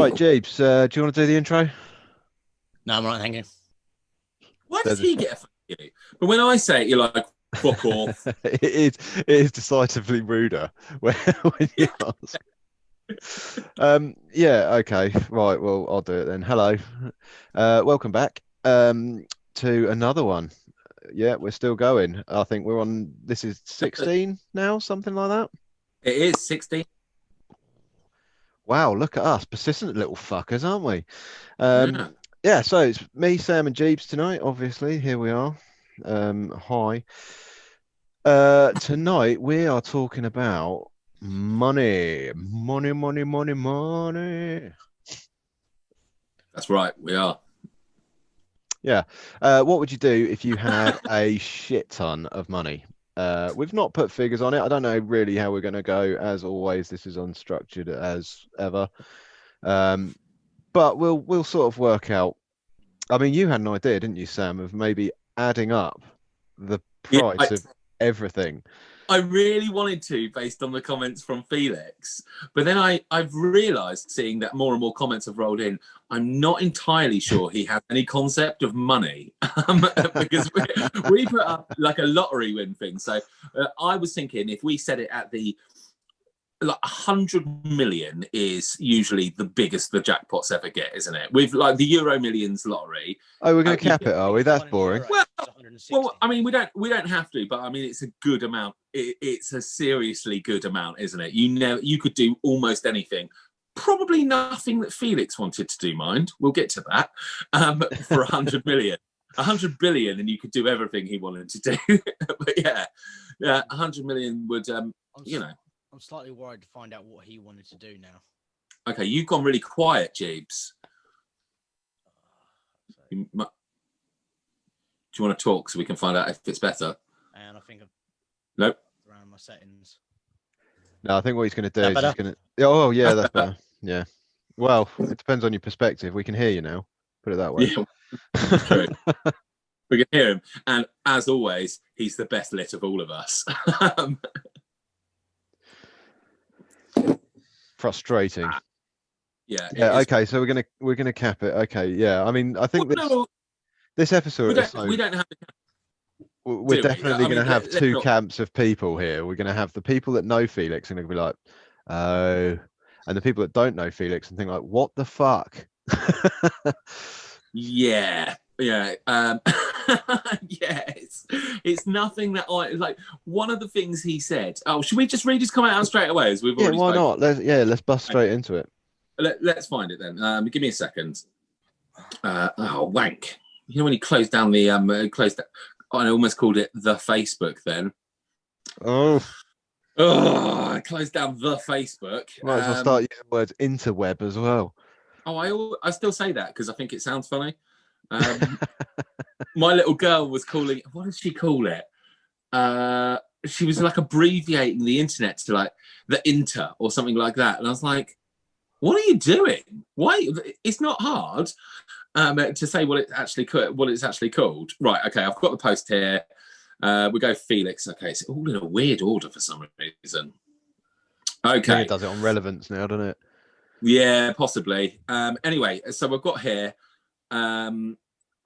Right, Jeeves, do you want to do the intro? No, I'm all right, thank you. Why does he get a fuck you? But when I say it, you're like, fuck off. it is decisively ruder when you ask. Yeah, okay. Right, well, I'll do it then. Hello. Welcome back to another one. Yeah, we're still going. I think we're on, this is 16 now, something like that. It is 16. Wow, look at us, persistent little fuckers, aren't we? Yeah. Yeah, so it's me, Sam, and Jeeves tonight. Obviously, here we are. Hi. Tonight we are talking about money. Money. That's right, we are. Yeah. What would you do if you had a shit ton of money? We've not put figures on it. I don't know really how we're going to go. As always, this is unstructured as ever. But we'll sort of work out. I mean, you had an idea, didn't you, Sam, of maybe adding up the price of everything. I really wanted to, based on the comments from Felix, but then I've realised, seeing that more and more comments have rolled in, I'm not entirely sure he has any concept of money, because we put up like a lottery win thing. So I was thinking if we set it at the 100 million is usually the biggest the jackpots ever get, isn't it? With like the Euro Millions lottery. Oh, we're going to cap it, are we? That's boring. Well, I mean, we don't have to, but I mean, it's a good amount. It's a seriously good amount, isn't it? You could do almost anything. Probably nothing that Felix wanted to do, mind. We'll get to that. For 100 million. 100 billion, and you could do everything he wanted to do. But yeah, 100 million would, I'm slightly worried to find out what he wanted to do now. Okay, you've gone really quiet, Jeeves. Do you want to talk so we can find out if it's better? And I think I've nope. Around my settings. No, I think what he's going to do is he's going to... Oh, yeah, that's better. Yeah. Well, it depends on your perspective. We can hear you now. Put it that way. Yeah, true. We can hear him. And as always, he's the best lit of all of us. Frustrating. Yeah. Okay, so we're gonna cap it. Okay, yeah. I mean, I think this episode we don't have to. We're definitely going to have two camps of people here. We're going to have the people that know Felix and they'll be like, oh, and the people that don't know Felix and think like, what the fuck? Yeah. Yeah. Yes. It's nothing that I like. One of the things he said. Oh, should we just read his comment out straight away? As we've already why not? Let's bust straight into it. Let's find it then. Give me a second. Wank. You know when he closed down the I almost called it the Facebook then. Oh, I closed down the Facebook. Might as well start using words interweb as well. Oh, I still say that because I think it sounds funny. My little girl was calling. What did she call it? She was like abbreviating the internet to like the inter or something like that, and I was like, "What are you doing? Why? It's not hard to say what it's actually called." Right? Okay, I've got the post here. We go Felix. Okay, it's all in a weird order for some reason. Okay, it does it on relevance now, doesn't it? Yeah, possibly. Anyway, so we've got here.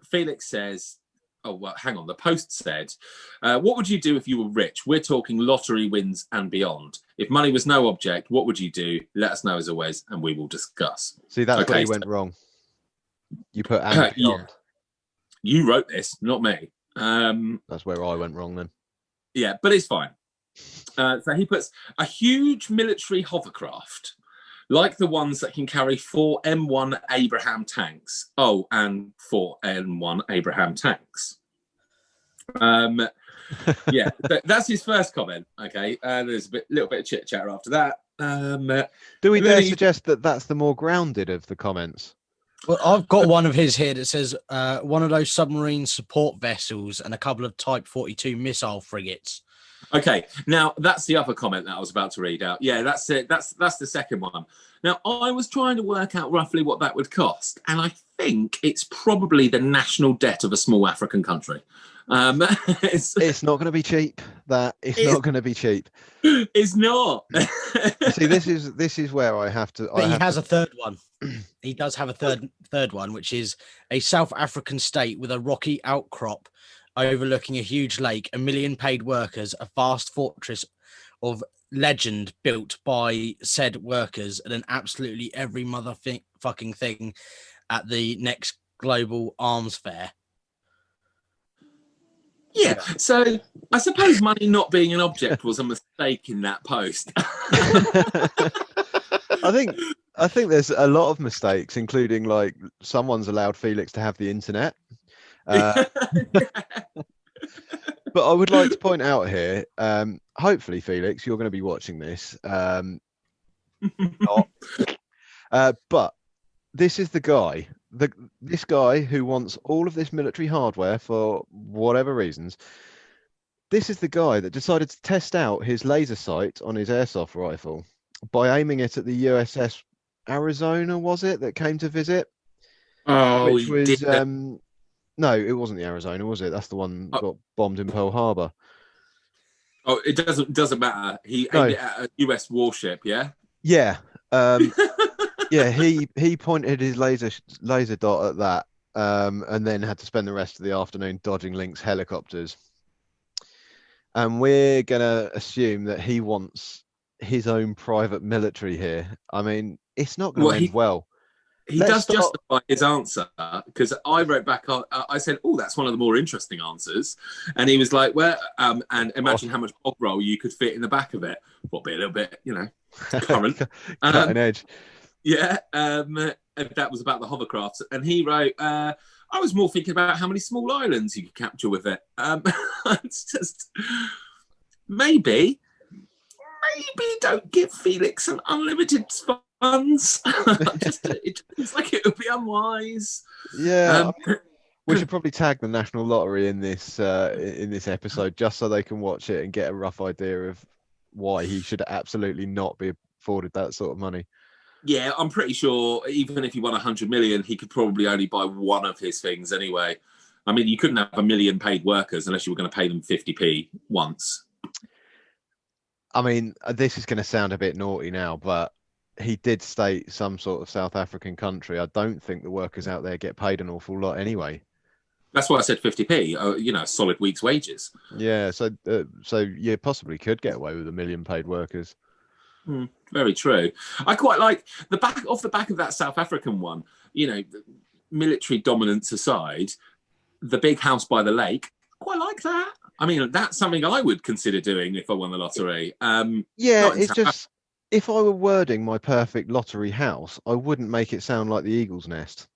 Felix says, oh, well, hang on. The post said, what would you do if you were rich? We're talking lottery wins and beyond. If money was no object, what would you do? Let us know as always, and we will discuss. See, that's where you went wrong. You put and beyond. Yeah. You wrote this, not me. That's where I went wrong then. Yeah, but it's fine. So he puts a huge military hovercraft, like the ones that can carry 4 M1 Abraham tanks. Oh, and 4 M1 Abraham tanks. Yeah, that's his first comment. Okay, there's a little bit of chit chatter after that. Do we dare suggest that that's the more grounded of the comments? Well, I've got one of his here that says one of those submarine support vessels and a couple of Type 42 missile frigates. Okay, now that's the other comment that I was about to read out. Yeah, that's it. That's the second one. Now, I was trying to work out roughly what that would cost, and I think it's probably the national debt of a small African country. It's not going to be cheap. It's not going to be cheap. It's not. See, this is where I have to. But he has a third one. He does have a third one, which is a South African state with a rocky outcrop overlooking a huge lake, a million paid workers, a vast fortress of legend built by said workers, and an absolutely every motherfucking thing at the next global arms fair. Yeah, so I suppose money not being an object was a mistake in that post. I think there's a lot of mistakes, including like someone's allowed Felix to have the internet. But I would like to point out here, hopefully, Felix, you're going to be watching this. But this is the guy, this guy who wants all of this military hardware for whatever reasons. This is the guy that decided to test out his laser sight on his airsoft rifle by aiming it at the USS Arizona, was it, that came to visit? Oh, which was no, it wasn't the Arizona, was it? That's the one that got bombed in Pearl Harbor. Oh, it doesn't matter. He aimed it at a US warship, yeah? Yeah. Yeah, he pointed his laser dot at that, and then had to spend the rest of the afternoon dodging Lynx helicopters. And we're gonna assume that he wants his own private military here. I mean, it's not going to end well. He does justify his answer, because I wrote back, I said, oh, that's one of the more interesting answers. And he was like, well, and imagine how much bog roll you could fit in the back of it. What, be a little bit, current. Cutting edge. Yeah, and that was about the hovercrafts. And he wrote, I was more thinking about how many small islands you could capture with it. It's just, maybe don't give Felix an unlimited funds. It seems like it would be unwise. Yeah, we should probably tag the National Lottery in this episode, just so they can watch it and get a rough idea of why he should absolutely not be afforded that sort of money. Yeah, I'm pretty sure even if he won 100 million, he could probably only buy one of his things anyway. I mean, you couldn't have a million paid workers unless you were going to pay them 50p once. I mean, this is going to sound a bit naughty now, but he did state some sort of South African country. I don't think the workers out there get paid an awful lot anyway. That's why I said 50p, a solid week's wages. Yeah, so you possibly could get away with 1 million paid workers. Very true. I quite like off the back of that South African one, military dominance aside, the big house by the lake, quite like that. I mean, that's something I would consider doing if I won the lottery. Yeah, it's just, if I were wording my perfect lottery house, I wouldn't make it sound like the Eagle's Nest.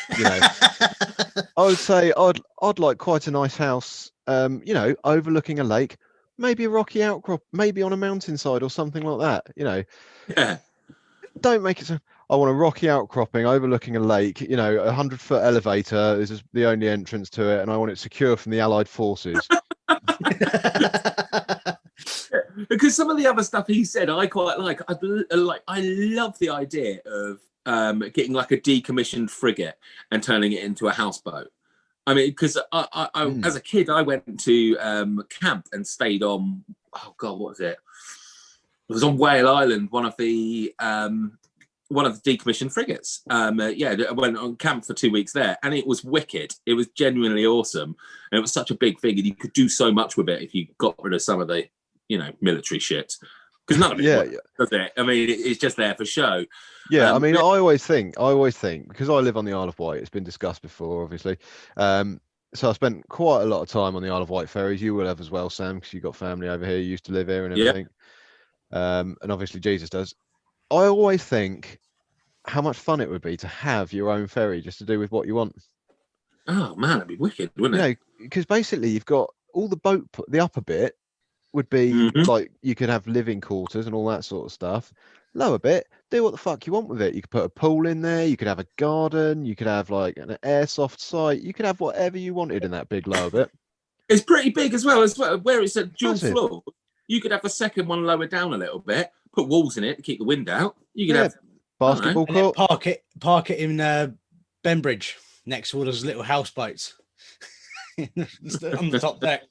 I would say I'd like quite a nice house, overlooking a lake, maybe a rocky outcrop, maybe on a mountainside or something like that. Yeah. Don't make it so. I want a rocky outcropping overlooking a lake, a 100-foot elevator is the only entrance to it, and I want it secure from the Allied forces. Because some of the other stuff he said, I quite like. I love the idea of getting like a decommissioned frigate and turning it into a houseboat. I mean, because I as a kid, I went to camp and stayed on. Oh God, what was it? It was on Whale Island, one of the decommissioned frigates. I went on camp for 2 weeks there, and it was wicked. It was genuinely awesome, and it was such a big thing, and you could do so much with it if you got rid of some of the, military shit. Because none of it does it? I mean, it's just there for show. Yeah, I mean, I always think, because I live on the Isle of Wight, it's been discussed before, obviously. So I spent quite a lot of time on the Isle of Wight ferries. You will have as well, Sam, because you've got family over here. You used to live here and everything. And obviously Jesus does. I always think how much fun it would be to have your own ferry just to do with what you want. Oh, man, it'd be wicked, wouldn't it? Because basically you've got all the boat, the upper bit would be like you could have living quarters and all that sort of stuff. Lower bit, do what the fuck you want with it. You could put a pool in there, you could have a garden, you could have like an airsoft site, you could have whatever you wanted in that big lower bit. It's pretty big as well, where it's a dual floor. You could have a second one lower down a little bit, put walls in it to keep the wind out. You could have basketball court. Park it in Benbridge next to all those little houseboats. on the top deck.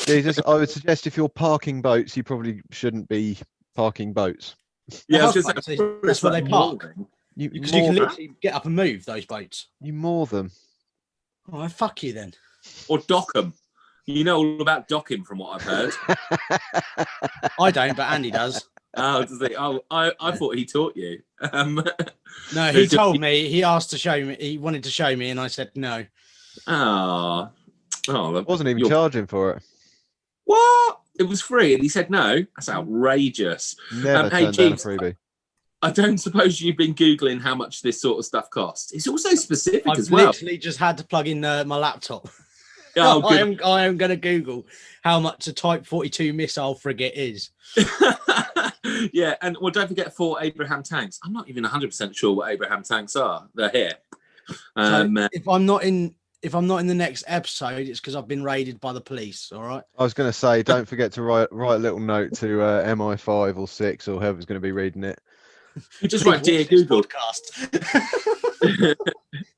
Jesus, I would suggest if you're parking boats, you probably shouldn't be parking boats. Yeah, I was Houseboats, gonna say, that's where they park. mooring. Because you can literally get up and move those boats. You moor them. Oh, fuck you then. Or dock 'em. You know all about docking from what I've heard. I don't, but Andy does. I thought he taught you. No, he told me. He asked to show me. He wanted to show me, and I said no. Oh, Wasn't even charging for it. What? It was free, and he said no. That's outrageous. Never hey, turned down a Jeeves, freebie. I don't suppose you've been Googling how much this sort of stuff costs. It's also specific I've as well. literally just had to plug in my laptop. Oh, I am going to Google how much a Type 42 missile frigate is. Yeah, and well, don't forget 4 Abraham tanks. I'm not even 100% sure what Abraham tanks are. They're here. So if I'm not in the next episode, it's because I've been raided by the police. All right. I was going to say, don't forget to write a little note to MI5 or 6 or whoever's going to be reading it. Just write Dear Google. Podcast.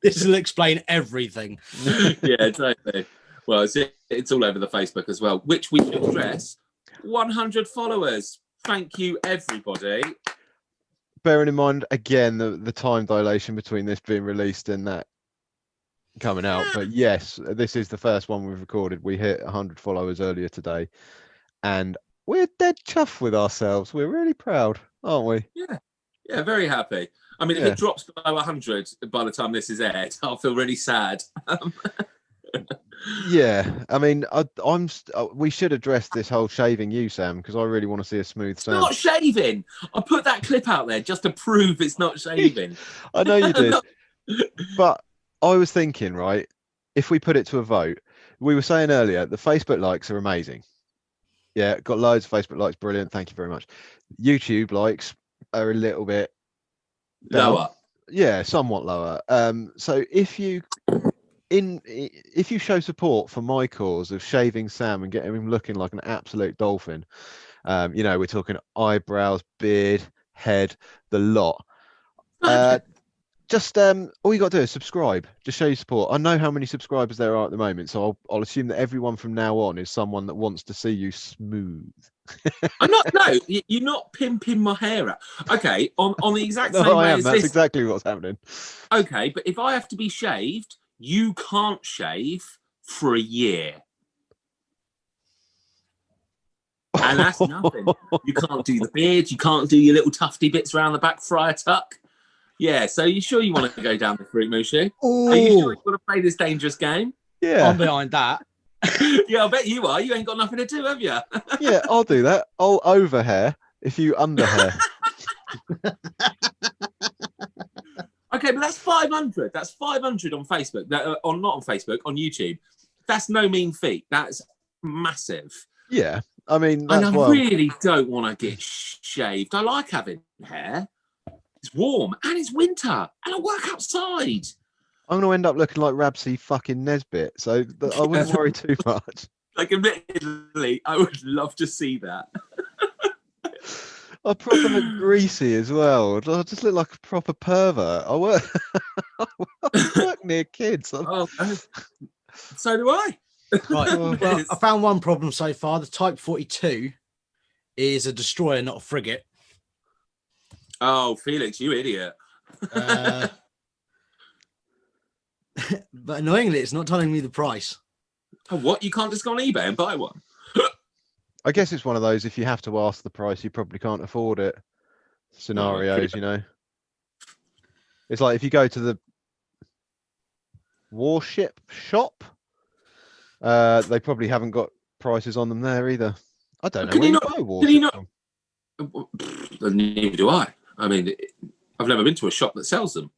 This will explain everything. Yeah, totally. Well, it's all over the Facebook as well, which we should stress. 100 followers. Thank you, everybody. Bearing in mind, again, the time dilation between this being released and that coming out. But yes, this is the first one we've recorded. We hit 100 followers earlier today. And we're dead chuffed with ourselves. We're really proud, aren't we? Yeah, very happy. I mean, if it drops below 100 by the time this is aired, I'll feel really sad. Yeah, I mean, we should address this whole shaving you, Sam, because I really want to see a smooth Sam. Not shaving. I put that clip out there just to prove it's not shaving. I know you did. But I was thinking, right, if we put it to a vote, we were saying earlier, the Facebook likes are amazing. Yeah, got loads of Facebook likes. Brilliant. Thank you very much. YouTube likes are a little bit Lower. Yeah, somewhat lower. So if you show support for my cause of shaving Sam and getting him looking like an absolute dolphin, we're talking eyebrows, beard, head, the lot. Just all you got to do is subscribe. Just show your support. I know how many subscribers there are at the moment, so I'll assume that everyone from now on is someone that wants to see you smooth. I'm not. No, you're not pimping my hair out. Okay, on the exact same No, way I am. as That's this. exactly what's happening. Okay, but if I have to be shaved, you can't shave for a year. And that's nothing. You can't do the beard. You can't do your little tufty bits around the back, friar tuck. Yeah, so you sure you want to go down the route, Mushu? Are you sure you want to play this dangerous game? Yeah. I'm behind that. Yeah, I bet you are. You ain't got nothing to do, have you? Yeah, I'll do that. I'll over hair if you under hair. Okay, but that's 500. That's 500 on Facebook. Not on Facebook, on YouTube. That's no mean feat. That's massive. Yeah, I mean, that's and I really don't want to get shaved. I like having hair. It's warm and it's winter and I work outside. I'm going to end up looking like Rabsy fucking Nesbitt, so I wouldn't worry too much. Like, admittedly, I would love to see that. I proper look greasy as well. I just look like a proper pervert. I work near kids. Oh, so do I. Right. Well, I found one problem so far. The Type 42 is a destroyer, not a frigate. Oh, Felix, you idiot. But annoyingly, it's not telling me the price. Oh, what? You can't just go on eBay and buy one? I guess it's one of those, if you have to ask the price, you probably can't afford it scenarios, you know. It's like if you go to the warship shop, they probably haven't got prices on them there either. I don't know. Can you not? Neither do I. I mean, I've never been to a shop that sells them.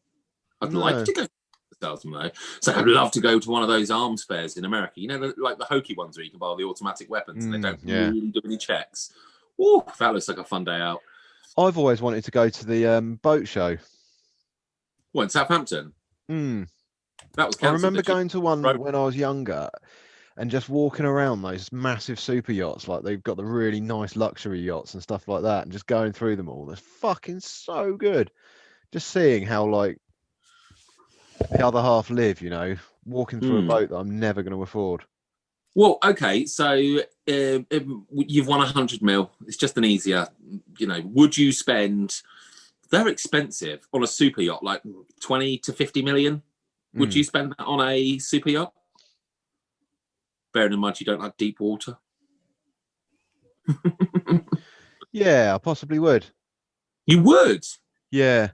I'd like to go to sells them though. So I'd love to go to one of those arms fairs in America. You know, like the hokey ones where you can buy all the automatic weapons and they don't really do any checks. Oh, that looks like a fun day out. I've always wanted to go to the boat show. What, in Southampton? Mm. That was. I remember going to one when I was younger, and just walking around those massive super yachts, like they've got the really nice luxury yachts and stuff like that, and just going through them all. They're fucking so good. Just seeing how like the other half live, you know, walking through a boat that I'm never going to afford. Well, okay, so you've won 100 mil. It's just an easier, would you spend, they're expensive, on a super yacht, like 20 to 50 million? Would you spend that on a super yacht? Bearing in mind you don't like deep water. Yeah, I possibly would. You would? Yeah,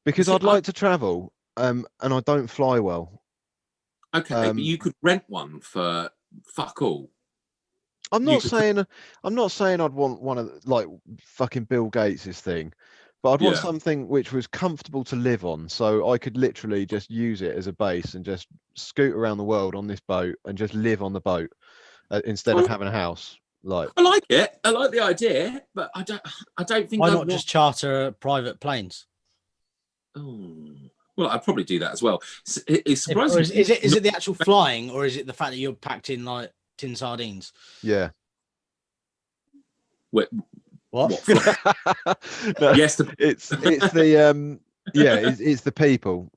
because I'd like to travel, and I don't fly well. Okay, but you could rent one for fuck all. I'm not saying I'd want one of like fucking Bill Gates's thing, but I'd want something which was comfortable to live on, so I could literally just use it as a base and just scoot around the world on this boat and just live on the boat instead of having a house. Like, I like it. I like the idea, but I don't think. Why not just charter private planes? Oh, well, I'd probably do that as well. It's surprising. Is it the actual flying, or is it the fact that you're packed in like tin sardines? Yeah. Wait, what? No, yes, it's the it's the people.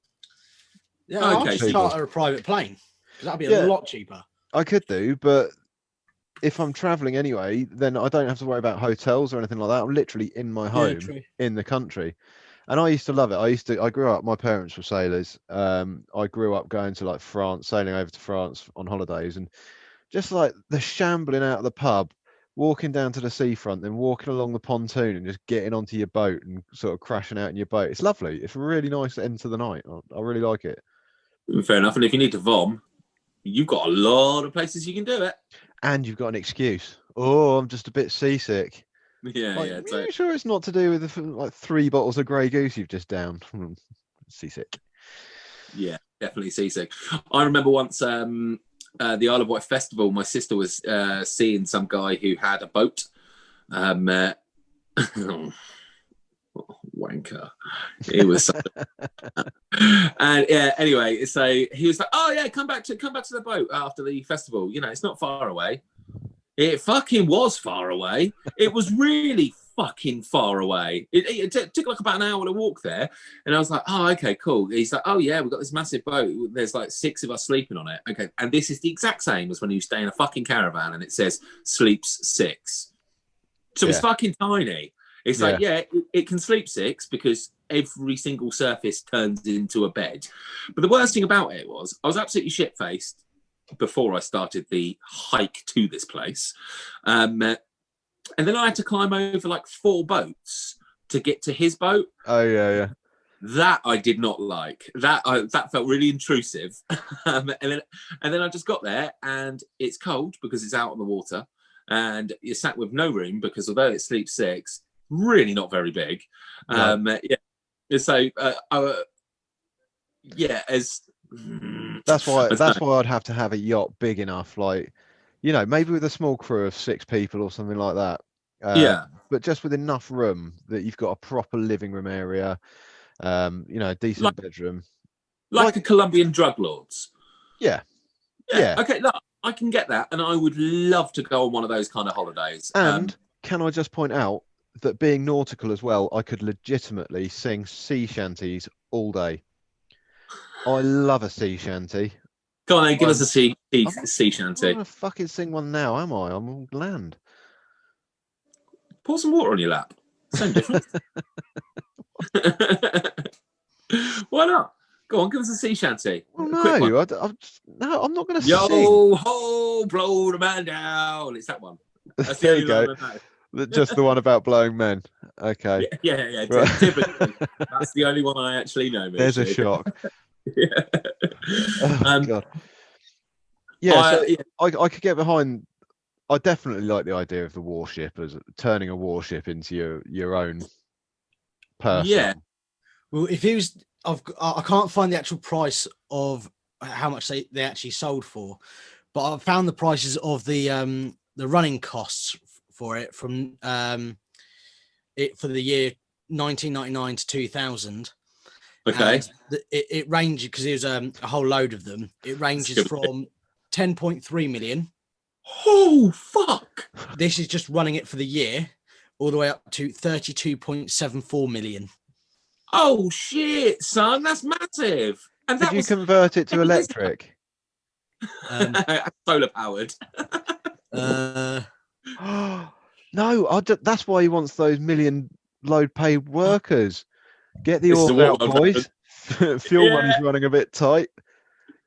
Yeah, I'll just charter a private plane. That'd be a lot cheaper. I could do, but if I'm traveling anyway, then I don't have to worry about hotels or anything like that. I'm literally in my home in the country. And I used to love it. I grew up, my parents were sailors. I grew up going to like France, sailing over to France on holidays, and just like the shambling out of the pub, walking down to the seafront, then walking along the pontoon and just getting onto your boat and sort of crashing out in your boat. It's lovely. It's a really nice end to the night. I really like it. Fair enough. And if you need to vom, you've got a lot of places you can do it. And you've got an excuse. Oh, I'm just a bit seasick. Yeah, like, yeah. Are you sure it's not to do with like 3 bottles of Grey Goose you've just downed? Seasick. Yeah, definitely seasick. I remember once the Isle of Wight Festival, my sister was seeing some guy who had a boat. Wanker. He was and yeah, anyway, so he was like, oh yeah, come back to the boat after the festival. It's not far away. It fucking was far away. It was really fucking far away. It took like about an hour to walk there. And I was like, oh, okay, cool. He's like, oh yeah, we've got this massive boat. There's like 6 of us sleeping on it. Okay. And this is the exact same as when you stay in a fucking caravan and it says sleeps 6. So it's fucking tiny. It's like, it can sleep 6 because every single surface turns into a bed. But the worst thing about it was I was absolutely shit-faced before I started the hike to this place. And then I had to climb over like 4 boats to get to his boat. Oh, yeah. That I did not like. That felt really intrusive. And then I just got there and it's cold because it's out on the water. And you're sat with no room because although it sleeps 6, really not very big. No. So that's why I'd have to have a yacht big enough, like, maybe with a small crew of 6 people or something like that. But just with enough room that you've got a proper living room area, a decent bedroom, like a Colombian drug lords. Yeah. Okay, look, I can get that, and I would love to go on one of those kind of holidays. And can I just point out that being nautical as well, I could legitimately sing sea shanties all day. I love a sea shanty. Go on then, give us a sea shanty. I'm not gonna fucking sing one now, am I? I'm on land. Pour some water on your lap. Same difference. Why not? Go on, give us a sea shanty. Well, no, I'm not going to sing. Yo ho, blow the man down. It's that one. That's there you go. Just the one about blowing men. Okay. Yeah. Right. Typically, that's the only one I actually know. Mushu. There's a shock. Oh, God. Yeah, I could get behind. I definitely like the idea of the warship as turning a warship into your own person. Yeah. Well, if he was, I can't find the actual price of how much they actually sold for, but I found the prices of the running costs for it from for the year 1999 to 2000. Okay. It ranges because there's a whole load of them. It ranges from 10.3 million. Oh fuck! This is just running it for the year, all the way up to 32.74 million. Oh shit, son, that's massive. And did you convert it to electric? Solar powered. No, that's why he wants those million load paid workers. Get the This is orb a out, world boys. Fuel money's running a bit tight.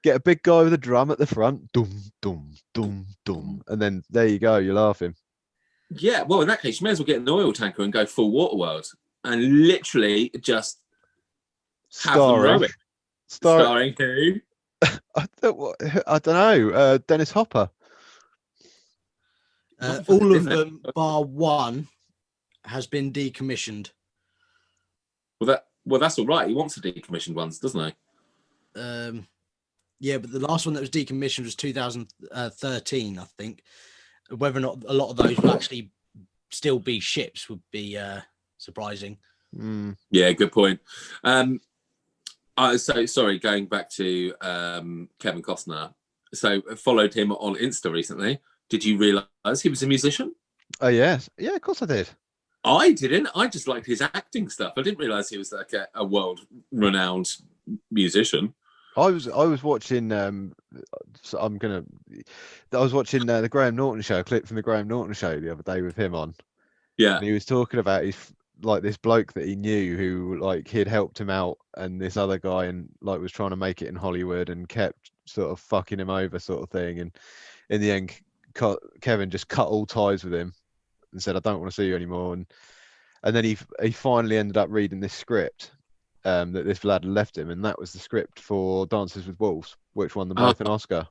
Get a big guy with a drum at the front. Dum, dum, dum, dum. And then there you go. You're laughing. Yeah, well, in that case, you may as well get an oil tanker and go full Waterworld and literally just have them rowing. Starring who? I don't know. Dennis Hopper. All of them, bar one, has been decommissioned. Well, that's all right. He wants the decommissioned ones, doesn't he? Yeah, but the last one that was decommissioned was 2013, I think. Whether or not a lot of those will actually still be ships would be surprising. Yeah, good point. So sorry, going back to Kevin Costner. So I followed him on Insta recently. Did you realise he was a musician? Oh yes, yeah, of course I did. I didn't. I just liked his acting stuff. I didn't realise he was like a world-renowned musician. I was watching. So I was watching the Graham Norton show, a clip from the Graham Norton show the other day with him on. Yeah, and he was talking about this bloke that he knew who he'd helped him out, and this other guy and was trying to make it in Hollywood and kept sort of fucking him over, sort of thing. And in the end, Kevin just cut all ties with him and said, "I don't want to see you anymore." And then he finally ended up reading this script that this lad had left him, and that was the script for Dances with Wolves, which won them both an Oscar.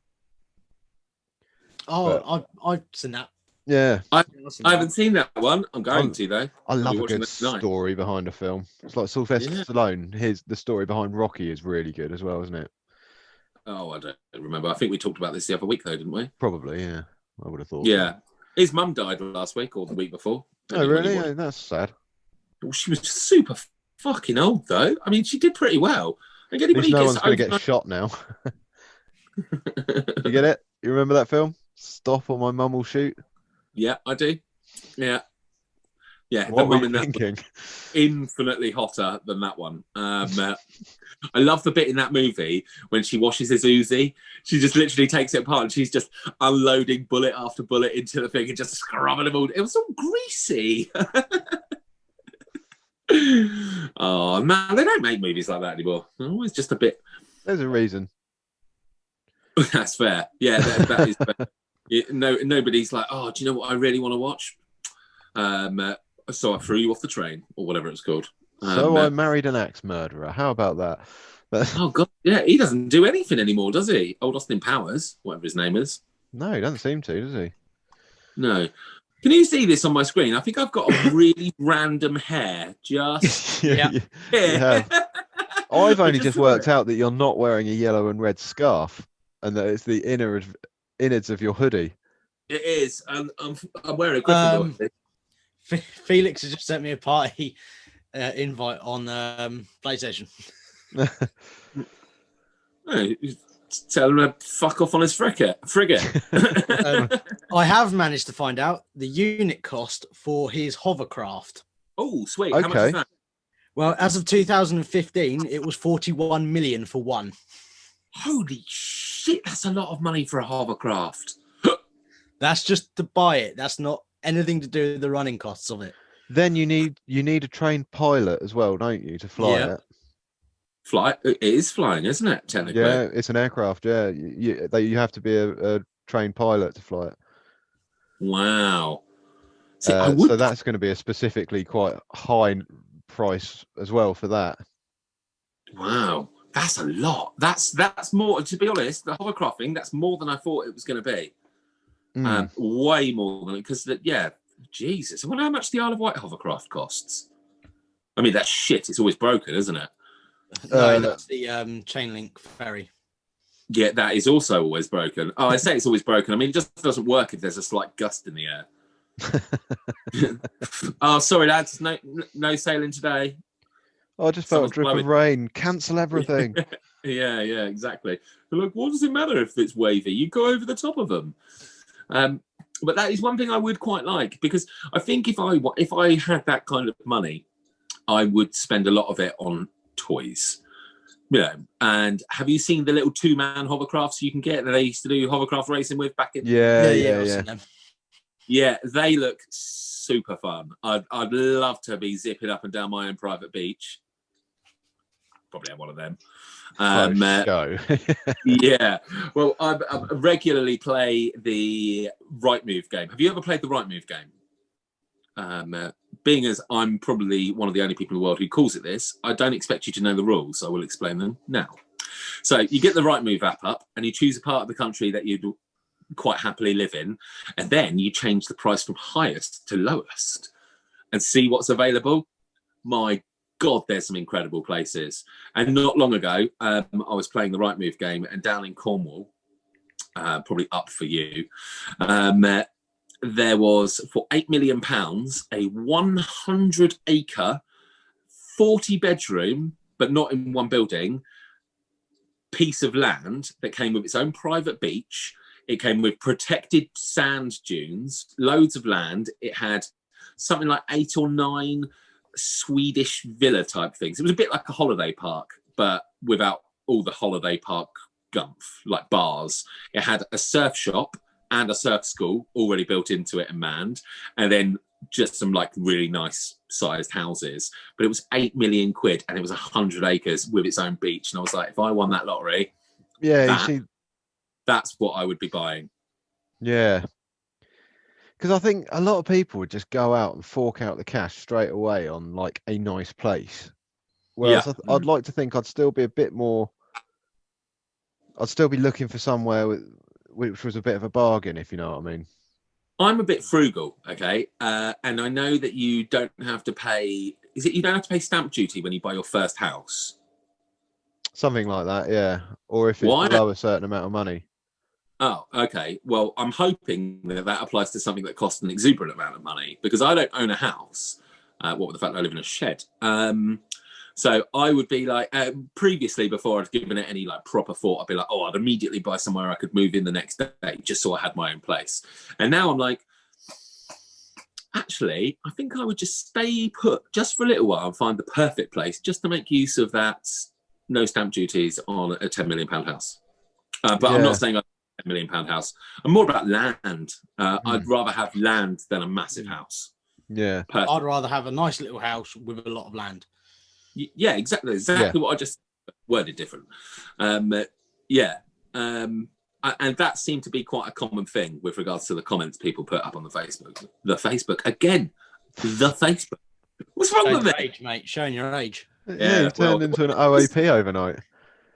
I've seen that. Yeah, I haven't seen that one. I'm going to though. I love a good story behind a film. It's like Sylvester Stallone. The story behind Rocky is really good as well, isn't it? Oh, I don't remember. I think we talked about this the other week though, didn't we? Probably, yeah. I would have thought. Yeah, his mum died last week or the week before. Oh, really? Yeah, that's sad. Well, she was super fucking old though. I mean, she did pretty well. At least no one's going to get shot now. You get it? You remember that film? Stop or my mum will shoot. Yeah, I do. Yeah. What were you thinking? Infinitely hotter than that one. I love the bit in that movie when she washes his Uzi. She just literally takes it apart and she's just unloading bullet after bullet into the thing and just scrubbing them all. It was all greasy. Oh man, they don't make movies like that anymore. They're always just a bit. There's a reason. That's fair. Yeah, that is fair. Nobody's like, oh, do you know what I really want to watch? So I threw you off the train, or whatever it's called. So I married an axe murderer. How about that? Oh god, yeah, he doesn't do anything anymore, does he? Old Austin Powers, whatever his name is. No, he doesn't seem to, does he? No. Can you see this on my screen? I think I've got a really random hair. Just yeah. I've only just worked out that you're not wearing a yellow and red scarf, and that it's the innards of your hoodie. It is. I'm wearing a Gryffindor. Felix has just sent me a party invite on PlayStation. Tell him to fuck off on his frigate. I have managed to find out the unit cost for his hovercraft. Oh, sweet. Okay. How much is that? Well, as of 2015, it was 41 million for one. Holy shit, that's a lot of money for a hovercraft. That's just to buy it. That's not anything to do with the running costs of it. Then you need a trained pilot as well, don't you, to fly it? It is flying, isn't it? Technically, yeah, it's an aircraft. Yeah, you have to be a trained pilot to fly it. Wow. So that's going to be a specifically quite high price as well for that. Wow, that's a lot. That's more. To be honest, the hovercraft thing, that's more than I thought it was going to be. Way more than because Jesus. I wonder how much the Isle of Wight hovercraft costs. I mean, that's shit. It's always broken, isn't it? No, that's the chain link ferry. Yeah, that is also always broken. Oh, I say it's always broken. I mean, it just doesn't work if there's a slight gust in the air. Oh, sorry, lads. No sailing today. I just felt a drip of rain. Cancel everything. Yeah, exactly. But look, what does it matter if it's wavy? You go over the top of them. But that is one thing I would quite like because I think if I had that kind of money, I would spend a lot of it on toys. And have you seen the little 2-man hovercrafts you can get that they used to do hovercraft racing with back in? Yeah. They look super fun. I'd love to be zipping up and down my own private beach. Probably have one of them. Go. Yeah. Well, I regularly play the Right Move game. Have you ever played the Right Move game? Being as I'm probably one of the only people in the world who calls it this, I don't expect you to know the rules. So I will explain them now. So you get the Right Move app up and you choose a part of the country that you'd quite happily live in. And then you change the price from highest to lowest and see what's available. My God, there's some incredible places. And not long ago, I was playing the Right Move game and down in Cornwall, probably up for you, there was, for £8 million, a 100-acre, 40-bedroom, but not in one building, piece of land that came with its own private beach. It came with protected sand dunes, loads of land. It had something like 8 or 9 Swedish villa type things. It was a bit like a holiday park, but without all the holiday park gumph, like bars. It had a surf shop and a surf school already built into it and manned, and then just some like really nice sized houses. But it was £8 million and it was 100 acres with its own beach. And I was like, if I won that lottery, that's what I would be buying. Yeah. Because I think a lot of people would just go out and fork out the cash straight away on like a nice place. Whereas I'd like to think I'd still be a bit more. I'd still be looking for somewhere which was a bit of a bargain, if you know what I mean. I'm a bit frugal, okay, and I know that you don't have to pay. Is it you don't have to pay stamp duty when you buy your first house? Something like that, yeah. Or if it's below a certain amount of money. Oh, okay. Well, I'm hoping that applies to something that costs an exuberant amount of money because I don't own a house. What with the fact that I live in a shed. So I would be like, previously, before I'd given it any like proper thought, I'd be like, oh, I'd immediately buy somewhere I could move in the next day just so I had my own place. And now I'm like, actually, I think I would just stay put just for a little while and find the perfect place just to make use of that no stamp duties on a £10 million house. But I'm not saying £10 million house. I'm more about land. I'd rather have land than a massive house. Yeah. I'd rather have a nice little house with a lot of land. Yeah, exactly what I just worded different. And that seemed to be quite a common thing with regards to the comments people put up on the Facebook. The Facebook again. The Facebook. What's wrong with me? Age, mate. Showing your age. Yeah, you turned into an OAP overnight.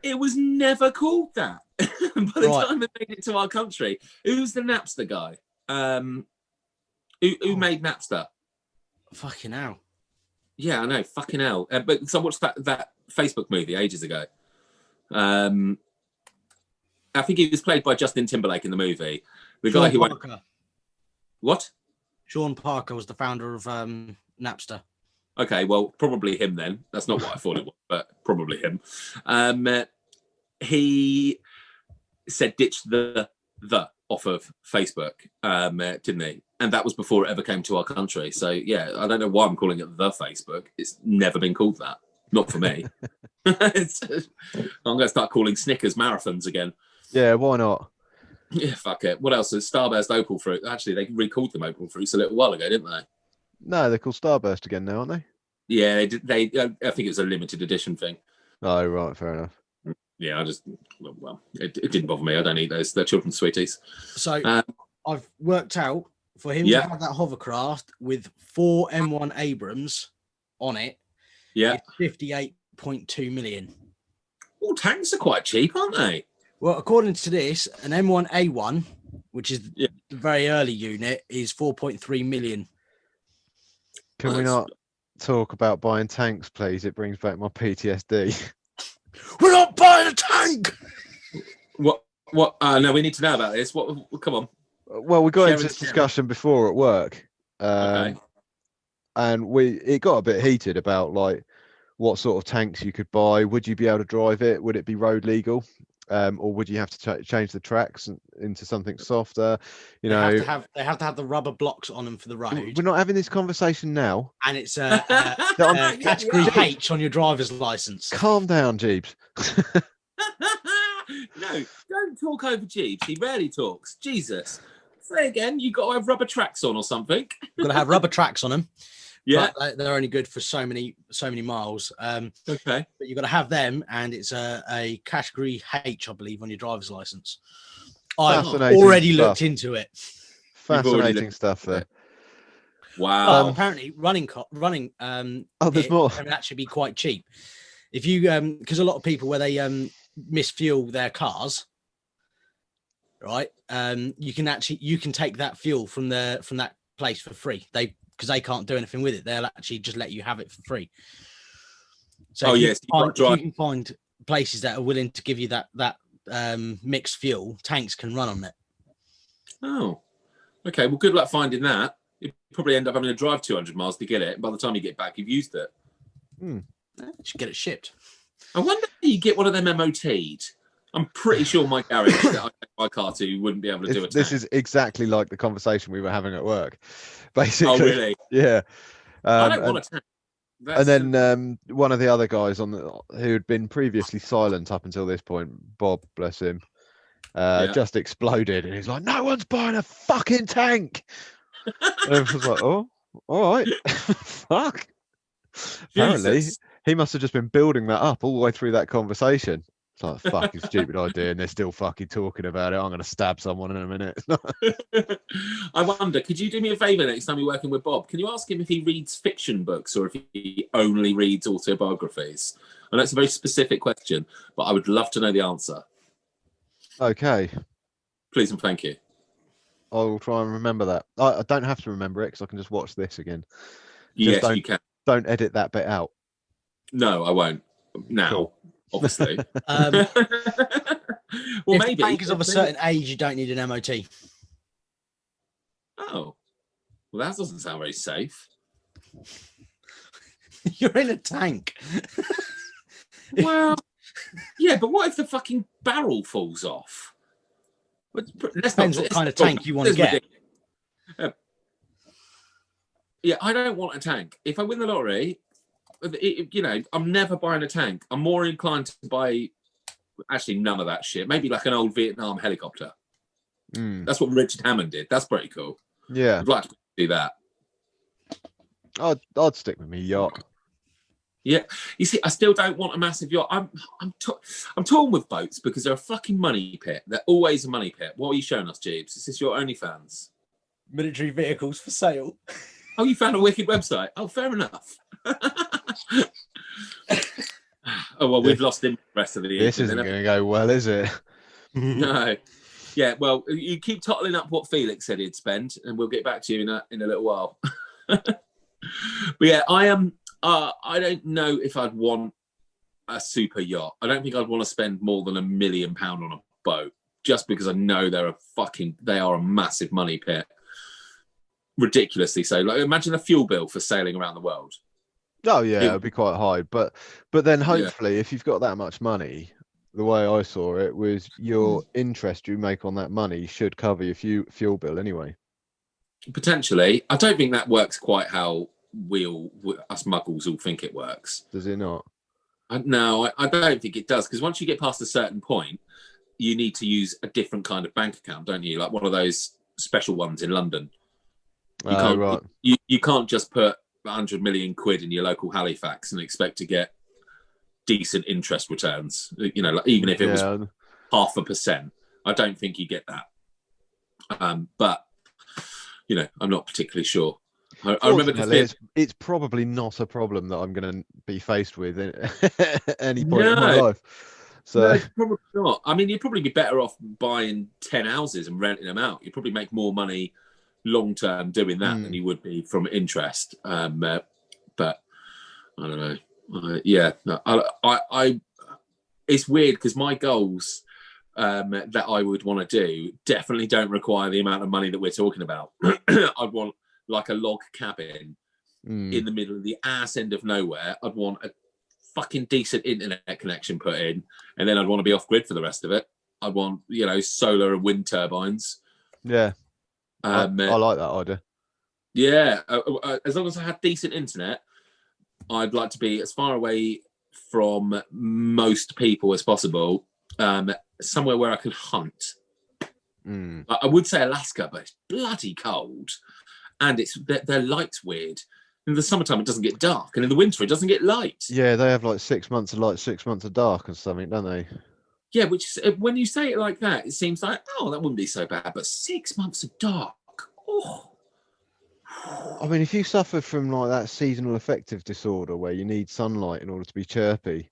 It was never called that. By the time it made it to our country, who's the Napster guy? Who made Napster? Fucking hell. Yeah, I know. Fucking hell. But so I watched that Facebook movie ages ago. I think he was played by Justin Timberlake in the movie. The guy who went. What? Sean Parker was the founder of Napster. Okay, well, probably him then. That's not what I thought it was, but probably him. He said ditch the off of Facebook, didn't he? And that was before it ever came to our country. So, yeah, I don't know why I'm calling it the Facebook. It's never been called that. Not for me. I'm going to start calling Snickers marathons again. Yeah, why not? Yeah, fuck it. What else? Starburst Opal Fruit. Actually, they recalled them Opal Fruits a little while ago, didn't they? No, they're called Starburst again now, aren't they? Yeah, I think it was a limited edition thing. Oh, right, fair enough. Yeah, it didn't bother me. I don't eat those. They're children's sweeties. So I've worked out for him to have that hovercraft with 4 M1 Abrams on it. Yeah, 58.2 million. Well, tanks are quite cheap, aren't they? Well, according to this, an M1A1, which is the very early unit, is 4.3 million. Can we not talk about buying tanks, please? It brings back my PTSD. We're not buying a tank. What? No, we need to know about this. What? Come on. Well, we got into this discussion before at work, Okay. and it got a bit heated about like what sort of tanks you could buy. Would you be able to drive it? Would it be road legal? Or would you have to change the tracks into something softer? You know, they have to have the rubber blocks on them for the road. We're not having this conversation now. And it's category H on your driver's license. Calm down, Jeeves. No, don't talk over Jeeves. He rarely talks. Jesus. Say again, you got to have rubber tracks on or something. You've got to have rubber tracks on them. Yeah. But they're only good for so many miles. Okay. But you've got to have them, and it's a category H, I believe, on your driver's license. I've already looked into it. Fascinating stuff there. Wow. But apparently running there's more. can actually be quite cheap. If you because a lot of people where they misfuel their cars, right? You can take that fuel from that place for free. Because they can't do anything with it. They'll actually just let you have it for free. So if you can find places that are willing to give you that mixed fuel, tanks can run on it. Oh, okay. Well, good luck finding that. You probably end up having to drive 200 miles to get it. By the time you get back, you've used it. You should get it shipped. I wonder if you get one of them MOT'd. I'm pretty sure my garage that I take my car to wouldn't be able to do it. This is exactly like the conversation we were having at work. Basically. Oh, really? Yeah. I don't want to. And then one of the other guys who had been previously silent up until this point, Bob, bless him, just exploded, and he's like, "No one's buying a fucking tank." And I was like, "Oh, all right, fuck." Apparently, he must have just been building that up all the way through that conversation. It's like a fucking stupid idea, and they're still fucking talking about it. I'm going to stab someone in a minute. I wonder, could you do me a favour next time you're working with Bob? Can you ask him if he reads fiction books or if he only reads autobiographies? I know it's a very specific question, but I would love to know the answer. Okay. Please and thank you. I will try and remember that. I don't have to remember it because I can just watch this again. Yes, you can. Don't edit that bit out. No, I won't. Now. Cool. Obviously. Well, if maybe because of a certain age, you don't need an MOT. Oh, well, that doesn't sound very safe. You're in a tank. Well, yeah, but what if the fucking barrel falls off? Depends what kind of tank you want to get. Yeah, I don't want a tank. If I win the lottery, I'm never buying a tank. I'm more inclined to buy actually none of that shit. Maybe like an old Vietnam helicopter. That's what Richard Hammond did. That's pretty cool. Yeah, I'd like to do that. I'd stick with me yacht. Yeah, you see, I still don't want a massive yacht. I'm torn with boats because they're a fucking money pit. They're always a money pit. What are you showing us, Jeeves? Is this your OnlyFans? Military vehicles for sale. Oh, you found a wicked website. Oh, fair enough. Oh, well, we've lost him the rest of the evening. This isn't going to go well, is it? No. Yeah, well, you keep tottling up what Felix said he'd spend, and we'll get back to you in a little while. But yeah, I don't know if I'd want a super yacht. I don't think I'd want to spend more than £1 million on a boat, just because I know they are a massive money pit. Ridiculously so. Like, imagine a fuel bill for sailing around the world. Oh yeah, it'd be quite high. But then hopefully, if you've got that much money, the way I saw it was your interest you make on that money should cover your fuel bill anyway. Potentially. I don't think that works quite how us muggles all think it works. Does it not? No, I don't think it does, because once you get past a certain point, you need to use a different kind of bank account, don't you? Like one of those special ones in London. You can't just put 100 million quid in your local Halifax and expect to get decent interest returns. You know, like, even if it was 0.5%, I don't think you get that. But you know, I'm not particularly sure. I remember it's probably not a problem that I'm going to be faced with at any point in my life. So no, probably not. I mean, you'd probably be better off buying 10 houses and renting them out. You'd probably make more money long term doing that than you would be from interest. But I don't know. I it's weird because my goals that I would want to do definitely don't require the amount of money that we're talking about. I'd want like a log cabin in the middle of the ass end of nowhere. I'd want a fucking decent internet connection put in, and then I'd want to be off grid for the rest of it. I'd want, solar and wind turbines. Yeah. I like that idea. Yeah. As long as I had decent internet, I'd like to be as far away from most people as possible, somewhere where I could hunt. I would say Alaska, but it's bloody cold, and their light's weird. In the summertime, it doesn't get dark, and in the winter, it doesn't get light. Yeah, they have like 6 months of light, 6 months of dark, or something, don't they? Yeah, which when you say it like that, it seems like, oh, that wouldn't be so bad. But 6 months of dark, oh. I mean, if you suffer from like that seasonal affective disorder where you need sunlight in order to be chirpy,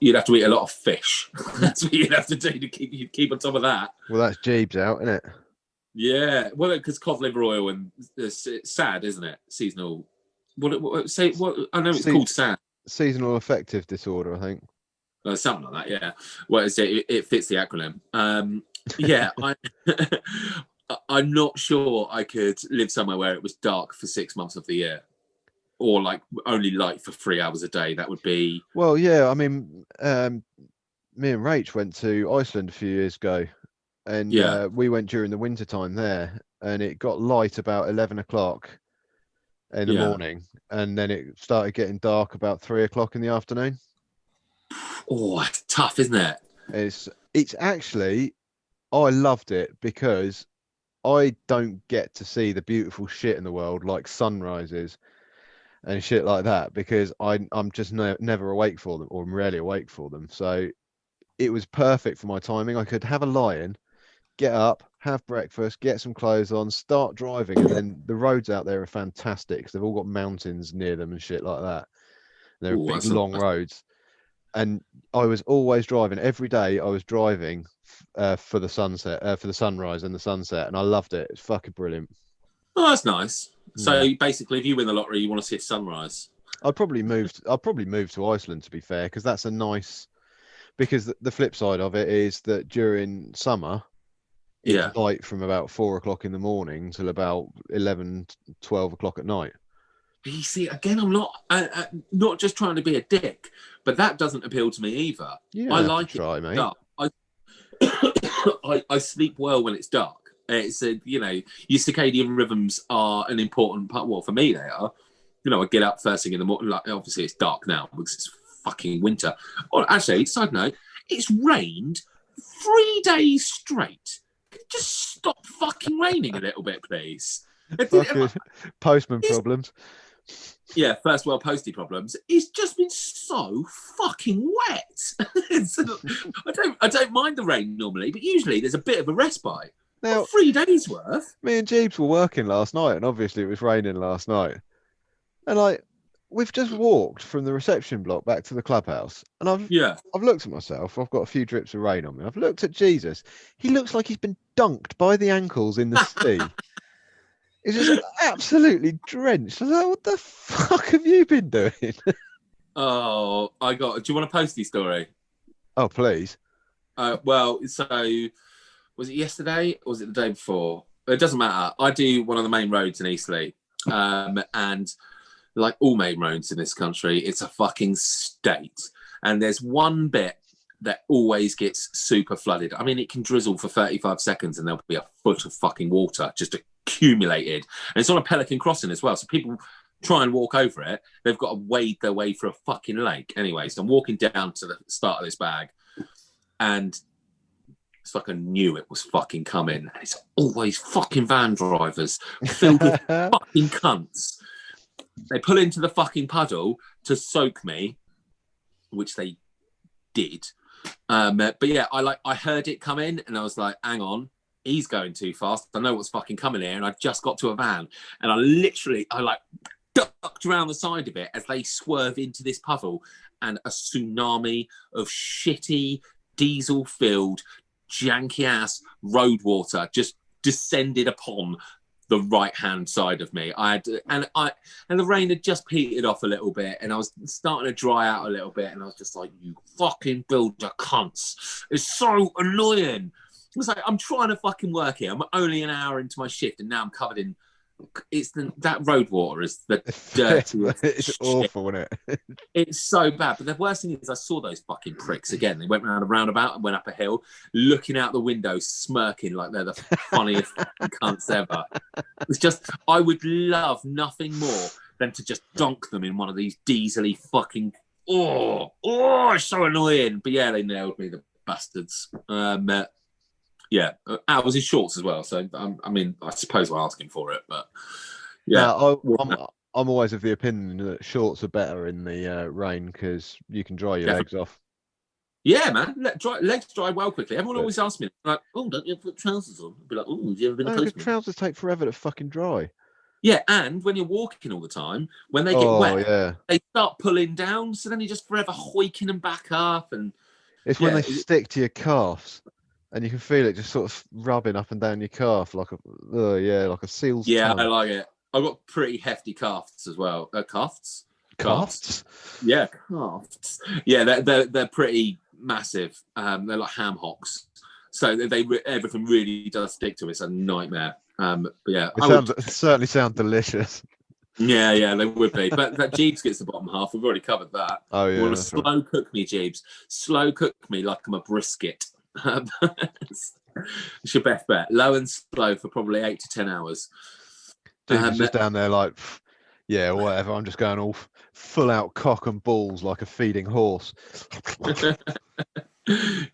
you'd have to eat a lot of fish. That's what you'd have to do to keep on top of that. Well, that's Jeeves out, isn't it? Yeah, well, because cod liver oil and it's SAD, isn't it? Seasonal. What? I know it's called SAD. Seasonal affective disorder, I think. Something like that. Yeah. Well, it fits the acronym. Yeah, I'm not sure I could live somewhere where it was dark for 6 months of the year, or like only light for 3 hours a day. That would be. Well, yeah. I mean, me and Rach went to Iceland a few years ago, and we went during the winter time there, and it got light about 11 o'clock in the morning, and then it started getting dark about 3 o'clock in the afternoon. Oh, it's tough, isn't it? It's actually, I loved it because I don't get to see the beautiful shit in the world like sunrises and shit like that, because I'm just never awake for them, or I'm rarely awake for them. So it was perfect for my timing. I could have a lie-in, get up, have breakfast, get some clothes on, start driving, and then the roads out there are fantastic because they've all got mountains near them and shit like that. They're big, long roads. And I was always driving. Every day I was driving for the sunset, for the sunrise and the sunset, and I loved it. It's fucking brilliant. Oh, that's nice. So basically, if you win the lottery, you want to see a sunrise. I'll probably move to Iceland, to be fair, because that's a nice. Because the flip side of it is that during summer, it's light from about 4 o'clock in the morning till about 11, 12 o'clock at night. But you see, again, I'm not just trying to be a dick, but that doesn't appeal to me either. I like it mate. dark. I sleep well when it's dark. It's your circadian rhythms are an important part. Well, for me, they are. I get up first thing in the morning. Like, obviously, it's dark now because it's fucking winter. Oh, actually, side note, it's rained 3 days straight. Can you just stop fucking raining a little bit, please? Postman problems. Yeah, first world postie problems. It's just been so fucking wet. I don't mind the rain normally, but usually there's a bit of a respite. Now, 3 days worth. Me and Jeeves were working last night, and obviously it was raining last night. And we've just walked from the reception block back to the clubhouse, and I've looked at myself. I've got a few drips of rain on me. I've looked at Jesus. He looks like he's been dunked by the ankles in the sea. He's just absolutely drenched. I was like, what the fuck have you been doing? Do you want a postie story? Oh, please. Well, so was it yesterday or was it the day before? It doesn't matter. I do one of the main roads in Eastleigh. And like all main roads in this country, it's a fucking state. And there's one bit that always gets super flooded. I mean, it can drizzle for 35 seconds and there'll be a foot of fucking water just accumulated. And it's on a Pelican crossing as well. So people try and walk over it. They've got to wade their way through a fucking lake. Anyway, so I'm walking down to the start of this bag and it's like I knew it was fucking coming. And it's always fucking van drivers filled with fucking cunts. They pull into the fucking puddle to soak me, which they did. But yeah, I heard it come in and I was like, hang on, he's going too fast. I know what's fucking coming here. And I just got to a van and I ducked around the side of it as they swerve into this puddle, and a tsunami of shitty diesel-filled janky ass road water just descended upon the right hand side of me. And the rain had just petered off a little bit and I was starting to dry out a little bit and I was just like, you fucking builder cunts. It's so annoying. It's like, I'm trying to fucking work here. I'm only an hour into my shift and now I'm covered in that road water is the dirtiest. It's shit. Awful, isn't it? It's so bad. But the worst thing is I saw those fucking pricks again. They went round a roundabout and went up a hill, looking out the window, smirking like they're the funniest fucking cunts ever. It's just, I would love nothing more than to just dunk them in one of these diesely fucking it's so annoying. But yeah, they nailed me, the bastards. Yeah, I was in shorts as well, so I mean, I suppose I'm asking for it, but yeah. No, I'm always of the opinion that shorts are better in the rain because you can dry your legs off. Yeah, man, legs dry well quickly. Everyone always asks me, like, "Oh, don't you ever put trousers on?" I'd be like, "Oh, have you ever been a postman?" Trousers take forever to fucking dry. Yeah, and when you're walking all the time, when they get wet, yeah, they start pulling down. So then you're just forever hoiking them back up, and it's when they stick to your calves, and you can feel it just sort of rubbing up and down your calf like like a seal's tongue. I like it. I've got pretty hefty calves as well. Calves? Calves? Yeah, calves. Yeah, they're pretty massive. They're like ham hocks. So everything really does stick to it. It's a nightmare. But yeah, it certainly sounds delicious. Yeah, they would be. But that Jeeves gets the bottom half. We've already covered that. Oh yeah. You want to slow cook me, Jeeves? Slow cook me like I'm a brisket. It's your best bet. Low and slow for probably 8 to 10 hours. Jeeves just down there like, yeah, whatever. I'm just going all full out cock and balls like a feeding horse.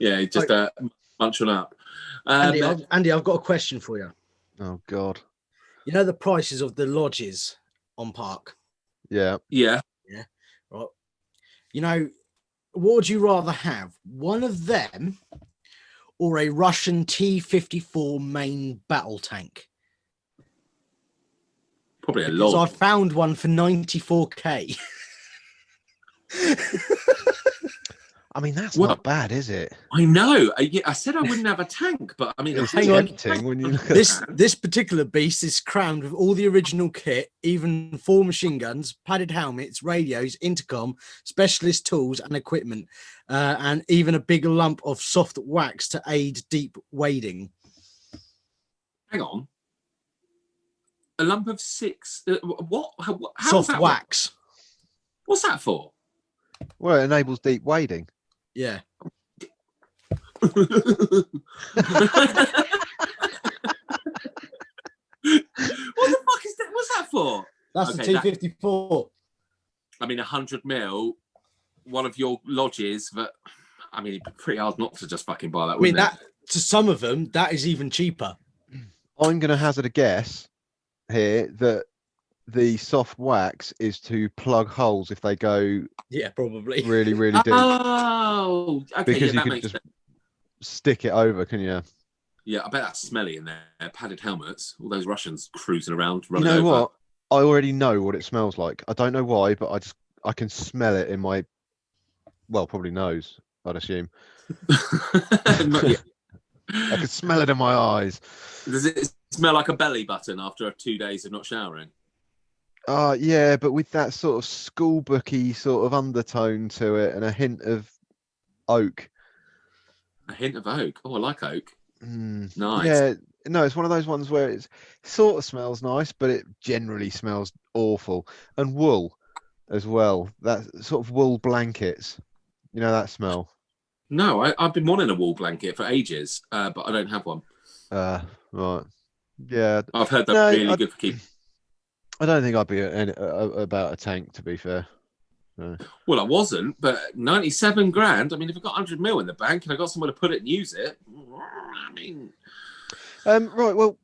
Yeah, just munching up. Andy, I've got a question for you. Oh God. You know the prices of the lodges on Park? Yeah. Right. You know, what would you rather have? One of them or a Russian T-54 main battle tank? Probably a lot. lot. I found one for 94k. I mean, that's not bad, is it? I know. I said I wouldn't have a tank, but I mean, it's tempting when you look at this particular beast is crammed with all the original kit, even 4 machine guns, padded helmets, radios, intercom, specialist tools and equipment, and even a big lump of soft wax to aid deep wading. Hang on. A lump of 6. What? How soft wax. What's that for? Well, it enables deep wading. Yeah. What the fuck is that? What's that for? That's the T-54. I mean, 100 mil, one of your lodges, but I mean, it'd be pretty hard not to just fucking buy that. I mean, that to some of them, that is even cheaper. I'm going to hazard a guess here that the soft wax is to plug holes if they go probably really deep. Oh, okay, because you can just stick it over, can you? Yeah, I bet that's smelly in there. Padded helmets, all those Russians cruising around. You know what? I already know what it smells like. I don't know why, but I can smell it in my, well, probably nose, I'd assume. I can smell it in my eyes. Does it smell like a belly button after 2 days of not showering? Yeah, but with that sort of school booky sort of undertone to it and a hint of oak. A hint of oak? Oh, I like oak. Nice. Yeah, no, it's one of those ones where it sort of smells nice, but it generally smells awful. And wool as well. That sort of wool blankets. You know that smell? No, I've been wanting a wool blanket for ages, but I don't have one. Right. Yeah. I've heard they're really good for keeping. I don't think I'd be about a tank, to be fair. No. Well, I wasn't, but 97 grand. I mean, if I've got 100 mil in the bank and I've got somewhere to put it and use it, I mean. Right, well.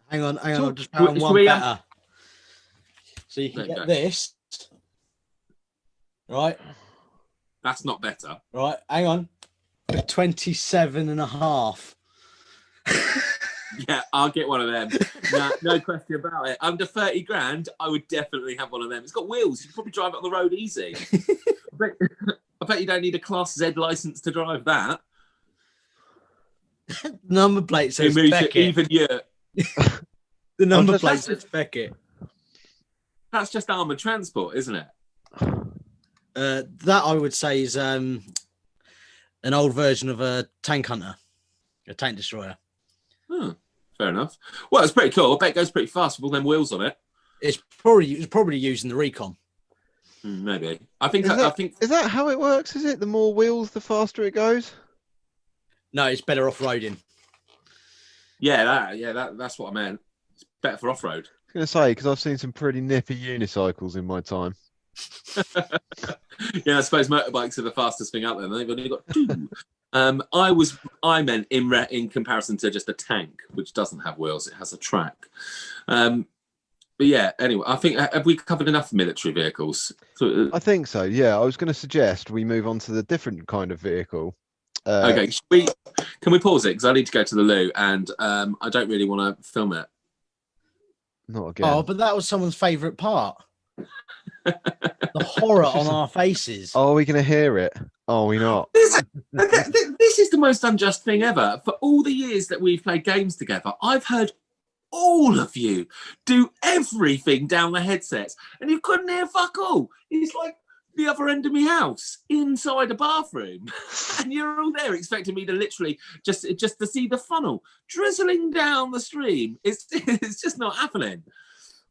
Hang on. I've just found one better. So you can get this. Right. That's not better. Right, hang on. 27.5. Yeah, I'll get one of them. No question about it. Under 30 grand, I would definitely have one of them. It's got wheels. You can probably drive it on the road easy. I bet you don't need a Class Z license to drive that. Number plate says Beckett. Even you. The number plate says Beckett. That's just armoured transport, isn't it? That I would say is an old version of a tank hunter, a tank destroyer. Fair enough. Well, it's pretty cool. I bet it goes pretty fast with all them wheels on it. It's probably using the recon. Maybe. I think. Is that how it works? Is it the more wheels, the faster it goes? No, it's better off-roading. That's what I meant. It's better for off-road. I was going to say, because I've seen some pretty nippy unicycles in my time. Yeah, I suppose motorbikes are the fastest thing out there. And they've only got 2. I meant in comparison to just a tank, which doesn't have wheels; it has a track. But yeah, anyway, I think have we covered enough military vehicles? I think so. Yeah, I was going to suggest we move on to the different kind of vehicle. Okay, can we pause it because I need to go to the loo and I don't really want to film it. Not again. Oh, but that was someone's favourite part. The horror on our faces. Oh, are we going to hear it? Oh, we not. This is the most unjust thing ever. For all the years that we've played games together, I've heard all of you do everything down the headsets, and you couldn't hear fuck all. It's like the other end of my house, inside a bathroom, and you're all there expecting me to literally just to see the funnel drizzling down the stream. It's just not happening.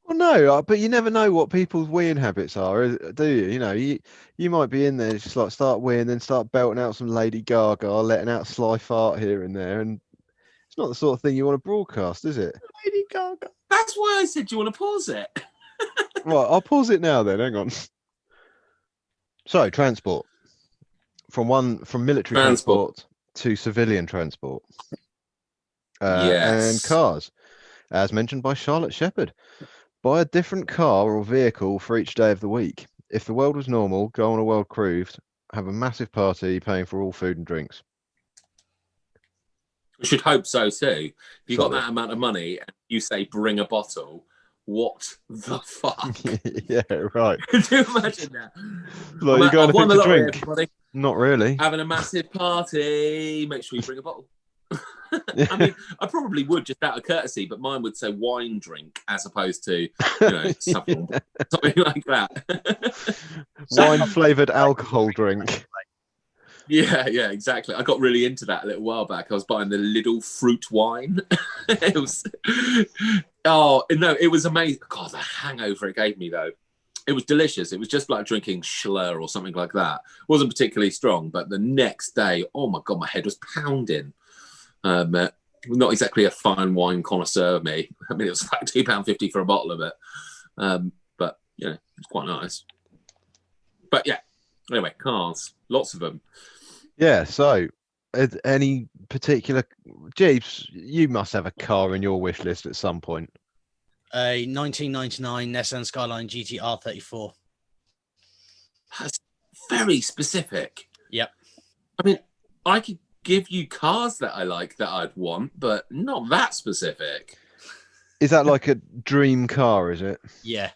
Well, no, but you never know what people's weeing habits are, do you? You know, you might be in there just like start weeing, then start belting out some Lady Gaga, letting out sly fart here and there, and it's not the sort of thing you want to broadcast, is it? Lady Gaga. That's why I said, do you want to pause it? Right, I'll pause it now then. Hang on. So, transport. From military transport to civilian transport. Yes. And cars, as mentioned by Charlotte Shepherd. Buy a different car or vehicle for each day of the week. If the world was normal, go on a world cruise, have a massive party, paying for all food and drinks. We should hope so too. If you got Sorry. that amount of money and you say bring a bottle, what the fuck? Yeah, right. Can you imagine that? Like, you got anything to drink? Everybody. Not really. Having a massive party. Make sure you bring a bottle. I mean, I probably would just out of courtesy, but mine would say wine drink as opposed to, something like that. Wine flavoured alcohol drink. Yeah, exactly. I got really into that a little while back. I was buying the Lidl fruit wine. It was amazing. God, the hangover it gave me though. It was delicious. It was just like drinking Schlur or something like that. It wasn't particularly strong, but the next day, oh my God, my head was pounding. Not exactly a fine wine connoisseur, me. I mean, it was like £2.50 for a bottle of it. But it's quite nice. But yeah, anyway, cars, lots of them. Yeah, so any particular Jeeps, you must have a car in your wish list at some point. A 1999 Nissan Skyline GT-R 34. That's very specific. Yep. I mean, I could give you cars that I like that I'd want, but not that specific. Is that like a dream car, is it? Yeah.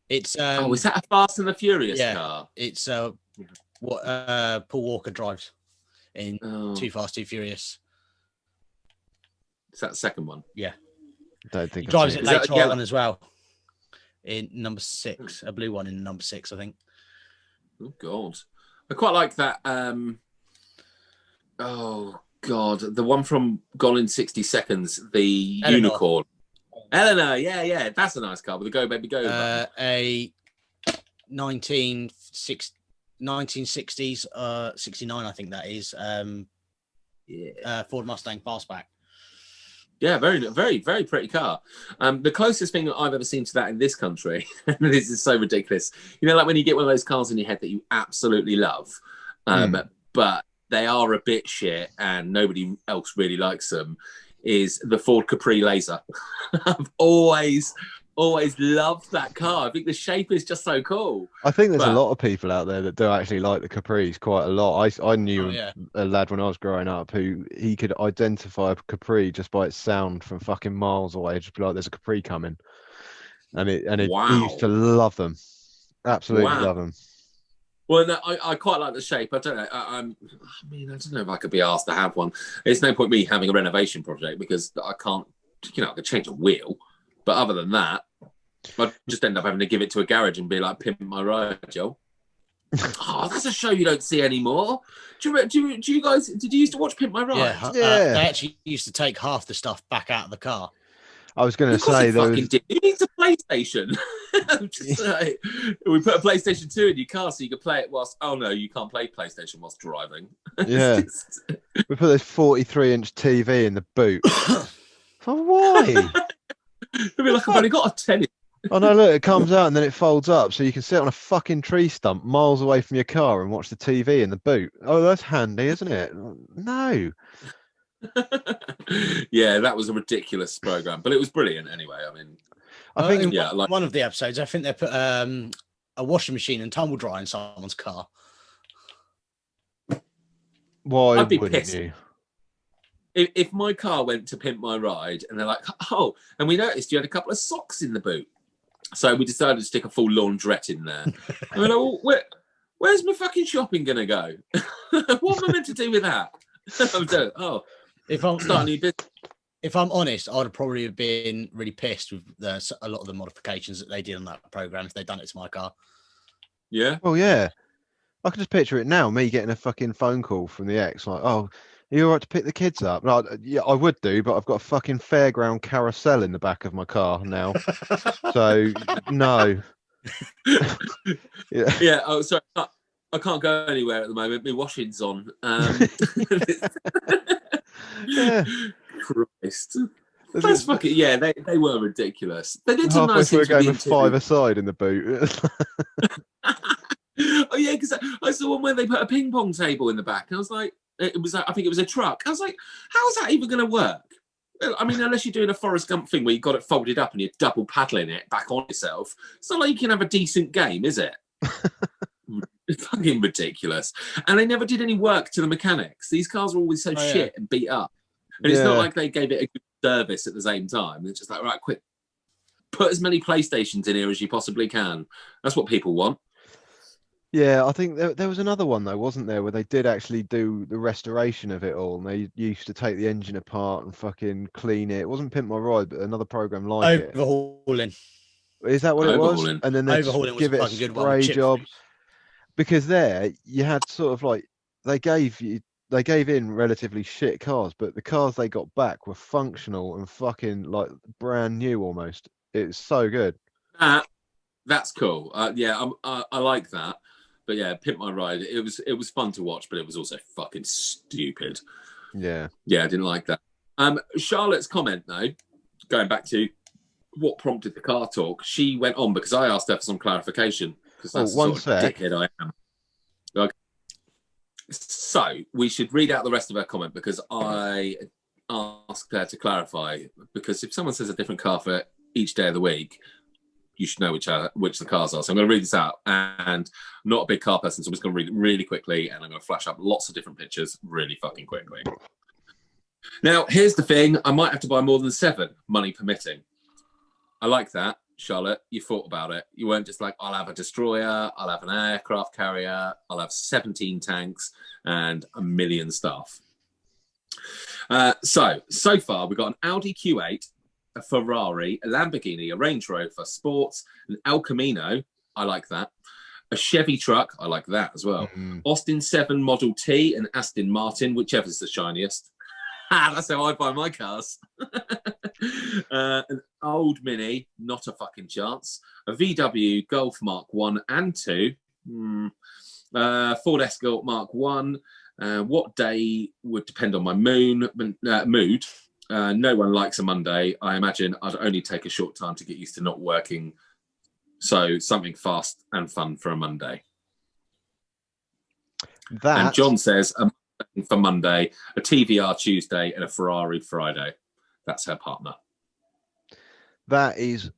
It's is that a Fast and the Furious car? It's what Paul Walker drives in Too Fast, Too Furious. Is that the second one? Yeah. Don't think he drives it later on as well. In number 6, a blue one in number 6, I think. Oh God. I quite like that oh God, the one from Gone in 60 Seconds, the Eleanor. unicorn. Eleanor, yeah, that's a nice car with a Go Baby Go. A 1960s, 69, I think that is. Ford Mustang Fastback. Yeah, very, very, very pretty car. The closest thing that I've ever seen to that in this country, and this is so ridiculous, like when you get one of those cars in your head that you absolutely love, but they are a bit shit and nobody else really likes them, is the Ford Capri Laser. I've always loved that car. I think the shape is just so cool. I think there's a lot of people out there that do actually like the Capris quite a lot. I knew a lad when I was growing up who he could identify a Capri just by its sound from fucking miles away. Just be like, "There's a Capri coming," and he used to love them. Absolutely love them. Well, no, I quite like the shape. I don't know. I don't know if I could be asked to have one. It's no point me having a renovation project because I can't. I could change a wheel. But other than that, I'd just end up having to give it to a garage and be like, "Pimp my ride, Joe." That's a show you don't see anymore. Do you guys? Did you used to watch Pimp My Ride? Yeah. They actually used to take half the stuff back out of the car. I was going to say those. You need a PlayStation. We put a PlayStation 2 in your car so you could play it whilst. Oh no, you can't play PlayStation whilst driving. Yeah, we put this 43-inch TV in the boot. For why? It'd be like, I've only got a tennis. Oh no, look, it comes out and then it folds up so you can sit on a fucking tree stump miles away from your car and watch the TV in the boot. Oh, that's handy, isn't it? No. Yeah, that was a ridiculous program, but it was brilliant anyway. I mean, I think in one of the episodes, I think they put a washing machine and tumble dryer in someone's car. why I'd be wouldn't pissed. you? If my car went to pimp my ride and they're like, oh, and we noticed you had a couple of socks in the boot. So we decided to stick a full laundrette in there. I mean, where's my fucking shopping going to go? What am I meant to do with that? Oh, If I'm start a new business. If I'm honest, I'd probably have been really pissed with a lot of the modifications that they did on that program if they'd done it to my car. Yeah. Well, yeah. I can just picture it now, me getting a fucking phone call from the ex, like, oh, are you all right to pick the kids up? No, yeah, I would do, but I've got a fucking fairground carousel in the back of my car now. So, no. Yeah. Yeah. Oh, sorry. I can't go anywhere at the moment. My washing's on. Yeah. Christ. That's fucking, yeah, they were ridiculous. They did some Halfway nice through a things. game of five-a-side in the boot. Oh yeah, because I saw one where they put a ping pong table in the back, and I was like, I think it was a truck. I was like, how is that even going to work? I mean, unless you're doing a Forrest Gump thing where you've got it folded up and you're double paddling it back on yourself, it's not like you can have a decent game, is it? It's fucking ridiculous. And they never did any work to the mechanics. These cars were always so shit and beat up. And it's not like they gave it a good service at the same time. It's just like, right, quick, put as many PlayStations in here as you possibly can. That's what people want. Yeah, I think there was another one though, wasn't there, where they did actually do the restoration of it all, and they used to take the engine apart and fucking clean it. It wasn't Pimp My Ride, but another program like it. Overhauling. Is that what it was? And then they give it a spray job. Because there you had sort of like they gave in relatively shit cars, but the cars they got back were functional and fucking like brand new almost. It's so good. That's cool. Yeah, I like that. But yeah, Pimp My Ride. It was fun to watch, but it was also fucking stupid. Yeah. Yeah, I didn't like that. Charlotte's comment though, going back to what prompted the car talk, she went on because I asked her for some clarification. Because that's the sort of dickhead I am. Okay. So we should read out the rest of her comment because I asked her to clarify. Because if someone says a different car for each day of the week, you should know which the cars are. So I'm going to read this out. And I'm not a big car person, so I'm just going to read it really quickly. And I'm going to flash up lots of different pictures really fucking quickly. Now, here's the thing. I might have to buy more than 7, money permitting. I like that, Charlotte. You thought about it. You weren't just like, I'll have a destroyer, I'll have an aircraft carrier, I'll have 17 tanks and a million stuff. So far, we've got an Audi Q8, a Ferrari, a Lamborghini, a Range Rover Sports, an El Camino. I like that. A Chevy truck. I like that as well. Mm-hmm. Austin 7 Model T and Aston Martin, whichever's the shiniest. That's how I buy my cars. An old Mini, not a fucking chance. A VW Golf Mark 1 and 2. Ford Escort Mark 1. What day would depend on my mood. No one likes a Monday. I imagine I'd only take a short time to get used to not working. So something fast and fun for a Monday. And John says for Monday, a TVR Tuesday and a Ferrari Friday. That's her partner. That is,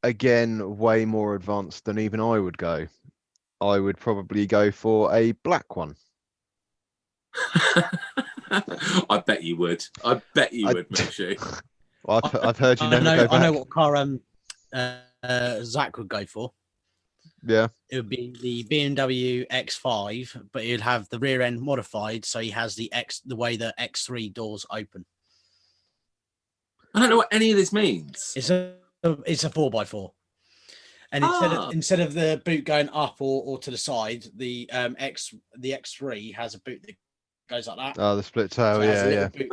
again, way more advanced than even I would go. I would probably go for a black one. I bet you would. I bet you would, Mushu. Well, I've heard you never go back. I know what car Zach would go for. Yeah. It would be the BMW X5, but he'd have the rear end modified so he has the way the X3 doors open. I don't know what any of this means. It's a 4x4. And instead of the boot going up or to the side, the X3 has a boot that goes like that. Oh, the split tail, so yeah. Boot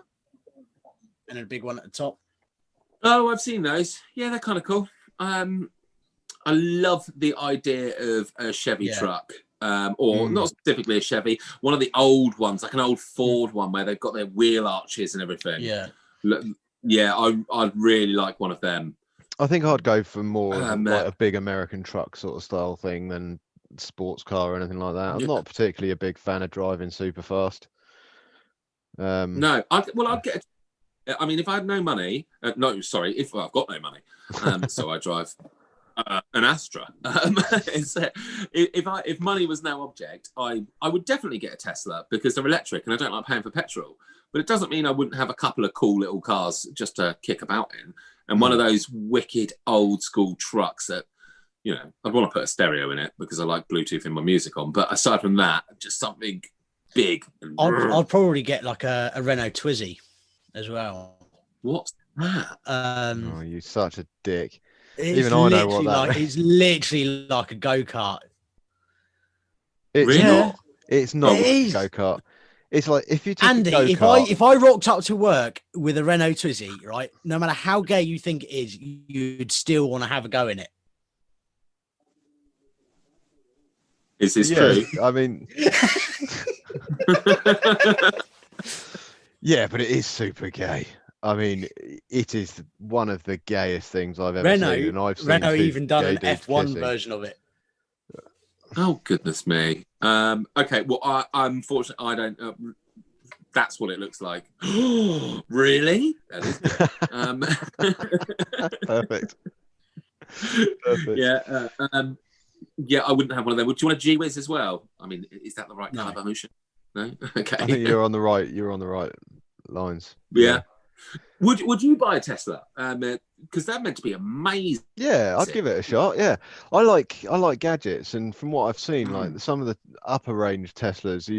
and a big one at the top. Oh, I've seen those. Yeah, they're kind of cool. I love the idea of a Chevy truck, or not specifically a Chevy, one of the old ones, like an old Ford one where they've got their wheel arches and everything. Yeah. Yeah, I'd really like one of them. I think I'd go for more of like Uh, a big American truck sort of style thing than sports car or anything like that. I'm Yeah. not particularly a big fan of driving super fast. No, I'd get. I mean, if I had no money, no, sorry, if I've got no money, so I drive an Astra. If money was no object, I would definitely get a Tesla because they're electric and I don't like paying for petrol. But it doesn't mean I wouldn't have a couple of cool little cars just to kick about in, and one of those wicked old school trucks that, you know, I'd want to put a stereo in it because I like Bluetoothing my music on. But aside from that, just something big. I'd probably get like a Renault Twizy as well. What's that? Oh, you such a dick. It's Even I know what that it's literally like a go-kart. It's Really? not. It's not It like is. a go-kart. It's like if you took Andy, a go-kart. if I rocked up to work with a Renault Twizy, right, no matter how gay you think it is, you'd still want to have a go in it. Is this Yeah, true? I mean, yeah, but it is super gay. I mean, it is one of the gayest things I've ever seen, and I've seen Renault two even done gay an dudes F1 kissing. version of it. Oh goodness me. Okay, well, I'm fortunate. I don't. That's what it looks like. Really? That is good. Perfect. Perfect. Yeah, I wouldn't have one of them. Would you want a G-Wiz as well? I mean, is that the right No. kind of emotion? No. Okay. I think you're on the right. You're on the right lines. Yeah. Would you buy a Tesla? Because they're meant to be amazing. Yeah, I'd give it a shot. Yeah, I like gadgets, and from what I've seen, like some of the upper range Teslas,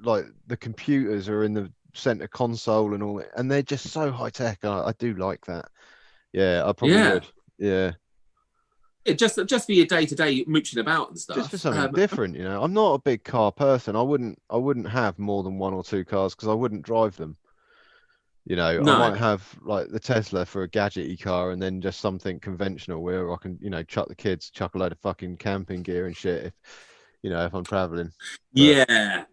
like the computers are in the center console and all, and they're just so high tech. I do like that. Yeah, I probably would. Yeah, Just for your day to day mooching about and stuff. just for something different, you know. I'm not a big car person. I wouldn't have more than one or two cars because I wouldn't drive them. You know, No. I might have like the Tesla for a gadgety car and then just something conventional where I can, you know, chuck a load of fucking camping gear and shit if, you know, if I'm traveling. But, Yeah.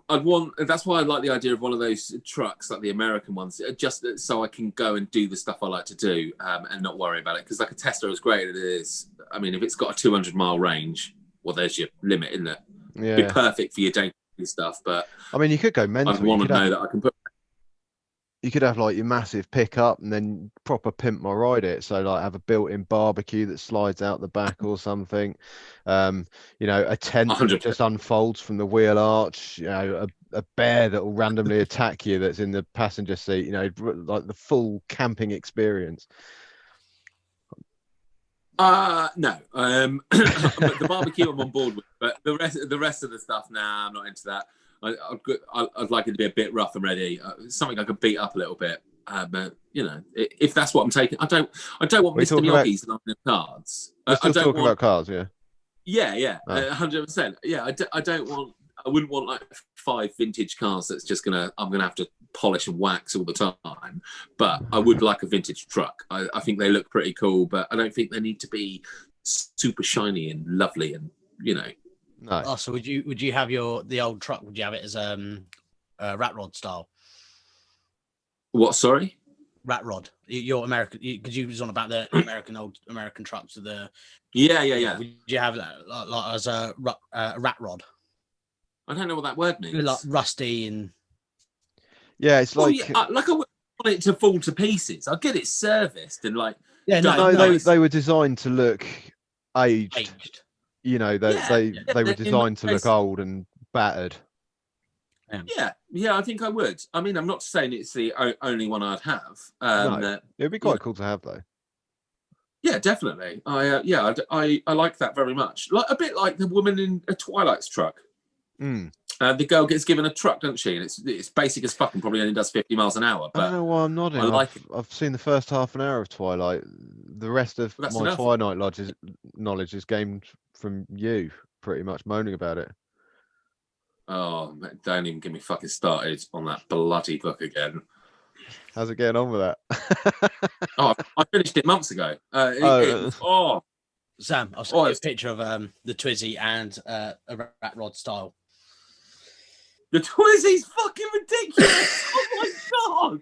I'd want. That's why I like the idea of one of those trucks, like the American ones, just so I can go and do the stuff I like to do and not worry about it. Because like a Tesla, as great as it is, I mean, if it's got a 200-mile range, well, there's your limit, isn't it? yeah. It'd be perfect for your day-to-day stuff, but I mean, you could go mental. I'd want to know that I can put. You could have like your massive pickup and then proper pimp my ride it. So like have a built-in barbecue that slides out the back or something. You know, a tent that just unfolds from the wheel arch. You know, a bear that will randomly attack you that's in the passenger seat. You know, like the full camping experience. No. The barbecue I'm on board with, but the rest of the stuff, nah, I'm not into that. I'd like it to be a bit rough and ready, something I could beat up a little bit. But you know, if that's what I'm taking, I don't want Mr. Miyagi's line of cards. We're still talking about cars, yeah. Yeah, 100%. Yeah, I wouldn't want like 5 vintage cars that's I'm gonna have to polish and wax all the time. But I would like a vintage truck. I think they look pretty cool, but I don't think they need to be super shiny and lovely and, you know. No. Oh, so would you have the old truck? Would you have it as rat rod style? What? Sorry, rat rod. Your American, because you was on about the old American trucks with the. Yeah. Would you have that like as a rat rod? I don't know what that word means. Like rusty and. Yeah, it's like. I wouldn't want it to fall to pieces. I'd get it serviced and like. Yeah, they were designed to look aged. You know, they were designed to look old and battered. Yeah, I think I would. I mean, I'm not saying it's the only one I'd have. No, it'd be quite cool to have, though. Yeah, definitely. I like that very much. Like a bit like the woman in a Twilight's truck. The girl gets given a truck, doesn't she? And it's basic as fuck and probably only does 50 miles an hour. But I don't know why I'm nodding. I've seen the first half an hour of Twilight. The rest of my Twilight knowledge is gained from you, pretty much moaning about it. Oh, man, don't even get me fucking started on that bloody book again. How's it getting on with that? I finished it months ago. Sam, I'll send you a picture of the Twizy and a rat rod style. The Twizy's fucking ridiculous. Oh my god!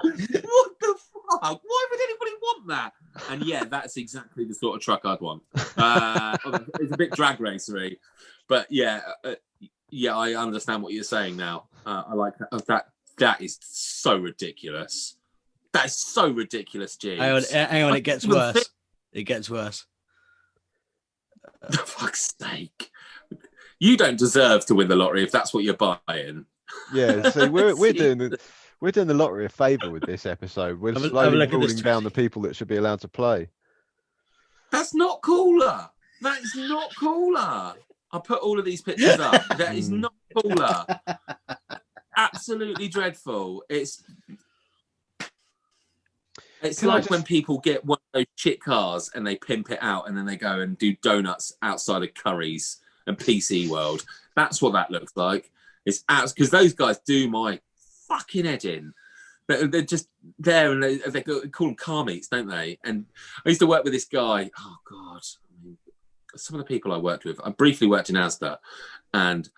What the fuck? Why would anybody want that? And yeah, that's exactly the sort of truck I'd want. It's a bit drag racery, but yeah, I understand what you're saying now. I like that. That is so ridiculous. That is so ridiculous, Jeeves. Hang on, it gets worse. It gets worse. For fuck's sake. You don't deserve to win the lottery if that's what you're buying. Yeah, see, we're doing the lottery a favour with this episode. We're slowly ruling down the people that should be allowed to play. That's not cooler. That is not cooler. I put all of these pictures up. That is not cooler. Absolutely dreadful. It's like when people get one of those shit cars and they pimp it out and then they go and do donuts outside of Curry's and PC World. That's what that looks like. It's because those guys do my fucking head in. But they're just there and they call them car meets, don't they? And I used to work with this guy. Oh, God. Some of the people I worked with. I briefly worked in Asda and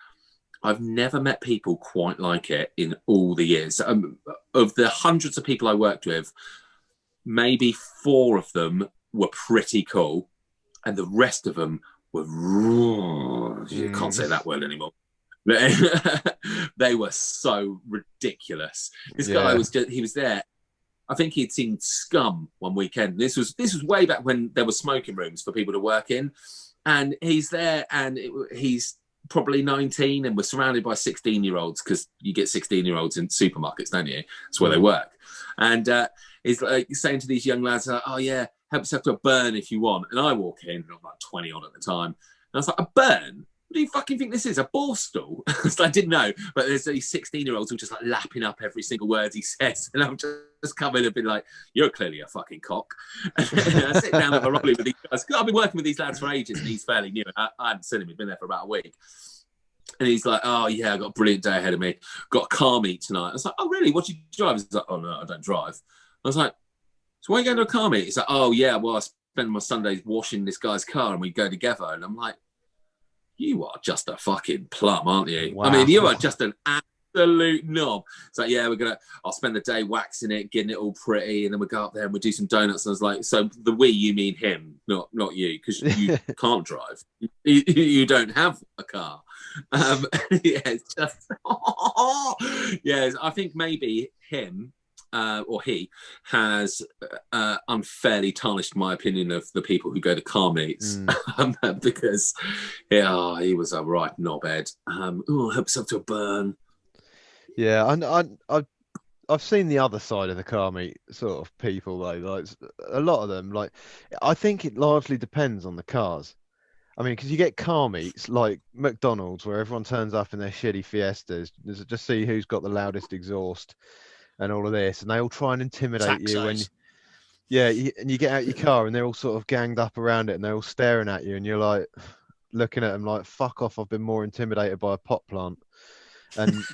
I've never met people quite like it in all the years. Of the hundreds of people I worked with, maybe 4 of them were pretty cool and the rest of them were you can't say that word anymore. They were so ridiculous. This guy was there. I think he'd seen Scum one weekend. This was way back when there were smoking rooms for people to work in, and he's there and he's probably 19 and we're surrounded by 16-year-olds because you get 16-year-olds in supermarkets, don't you? That's where they work. And he's like saying to these young lads, "Oh yeah, help yourself to a burn if you want." And I walk in and I'm like 20 odd at the time. And I was like, "A burn? What do you fucking think this is? A Borstal?" So I didn't know, but there's these 16-year-olds who are just like lapping up every single word he says. And I'm just coming and being like, "You're clearly a fucking cock." And I sit down with a rollie with these guys. I've been working with these lads for ages and he's fairly new. I hadn't seen him. He'd been there for about a week. And he's like, "Oh yeah, I've got a brilliant day ahead of me. Got a car meet tonight." I was like, "Oh really? What do you drive?" He's like, "Oh no, I don't drive." I was like, "So why are you going to a car meet?" He's like, "Oh yeah, well I spend my Sundays washing this guy's car and we go together." And I'm like, "You are just a fucking plum, aren't you?" Wow. I mean, you are just an absolute knob. It's like, "Yeah, I'll spend the day waxing it, getting it all pretty, and then we'll go up there and we'll do some donuts." And I was like, "So the we, you mean him, not you, because you can't drive. You don't have a car." Yeah, it's just, yes, I think maybe him, or he has unfairly tarnished my opinion of the people who go to car meets because he was a right knobhead. Help yourself to a burn. Yeah, I've seen the other side of the car meet sort of people though. Like a lot of them, like I think it largely depends on the cars. I mean, because you get car meets like McDonald's where everyone turns up in their shitty Fiestas, just see who's got the loudest exhaust and all of this, and they all try and intimidate you when, and you get out your car and they're all sort of ganged up around it and they're all staring at you and you're like looking at them like, "Fuck off! I've been more intimidated by a pot plant." And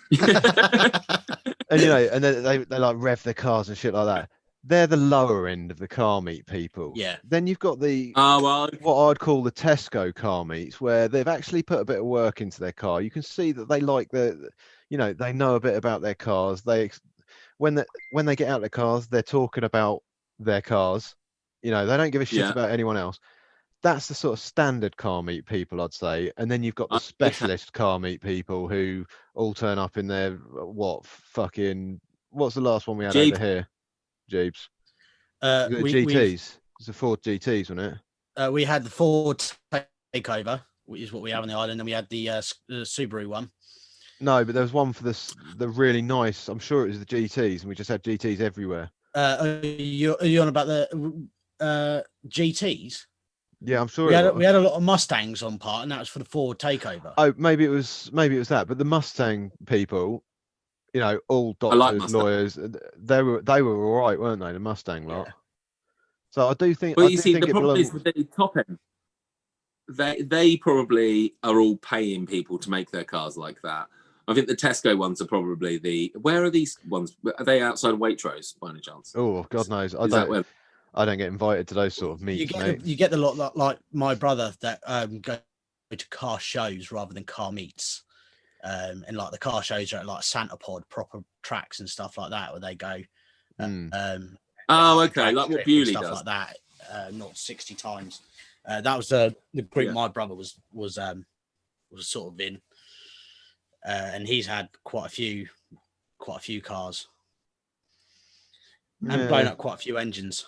and and then they like rev their cars and shit like that. They're the lower end of the car meet people. Yeah. Then you've got what I'd call the Tesco car meets, where they've actually put a bit of work into their car. You can see that they like they know a bit about their cars. When they get out their cars, they're talking about their cars. They don't give a shit about anyone else. That's the sort of standard car meet people, I'd say. And then you've got the specialist car meet people who all turn up in their what's the last one we had over here? Jeeps. GTs. It's the Ford GTs, wasn't it? We had the Ford Takeover, which is what we have on the island, and we had the Subaru one. No, but there was one for the really nice. I'm sure it was the GTs, and we just had GTs everywhere. Are you on about the GTs? Yeah, I'm sure we had a lot of Mustangs on part, and that was for the Ford Takeover. Oh, maybe it was that. But the Mustang people, all doctors, lawyers, they were all right, weren't they? The Mustang lot. Yeah. So I do think. Well, you see, the problem is with the top end. They probably are all paying people to make their cars like that. I think the Tesco ones are probably where are these ones? Are they outside of Waitrose by any chance? Oh, God knows. I don't get invited to those sort of meets, mate. You get the lot like my brother that go to car shows rather than car meets. And like the car shows are at like Santa Pod, proper tracks and stuff like that, where they go. Oh, okay, like what Strip and Bewley stuff does. like that. Not 60 times. That was the group my brother was sort of in, and he's had quite a few cars and blown up quite a few engines.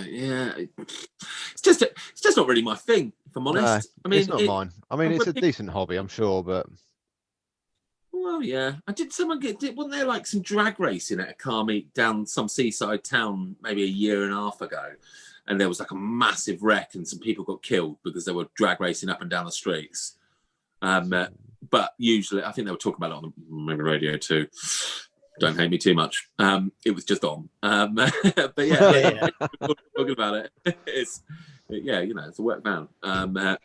Yeah, it's just not really my thing, if I'm honest. No, I mean, it's not mine. I mean, it's a decent hobby, I'm sure, but well, yeah. Wasn't there like some drag racing at a car meet down some seaside town maybe a year and a half ago, and there was like a massive wreck and some people got killed because they were drag racing up and down the streets. But usually, I think they were talking about it on maybe radio too. Don't hate me too much. It was just on. But yeah, talking about it. It's it's a work van. I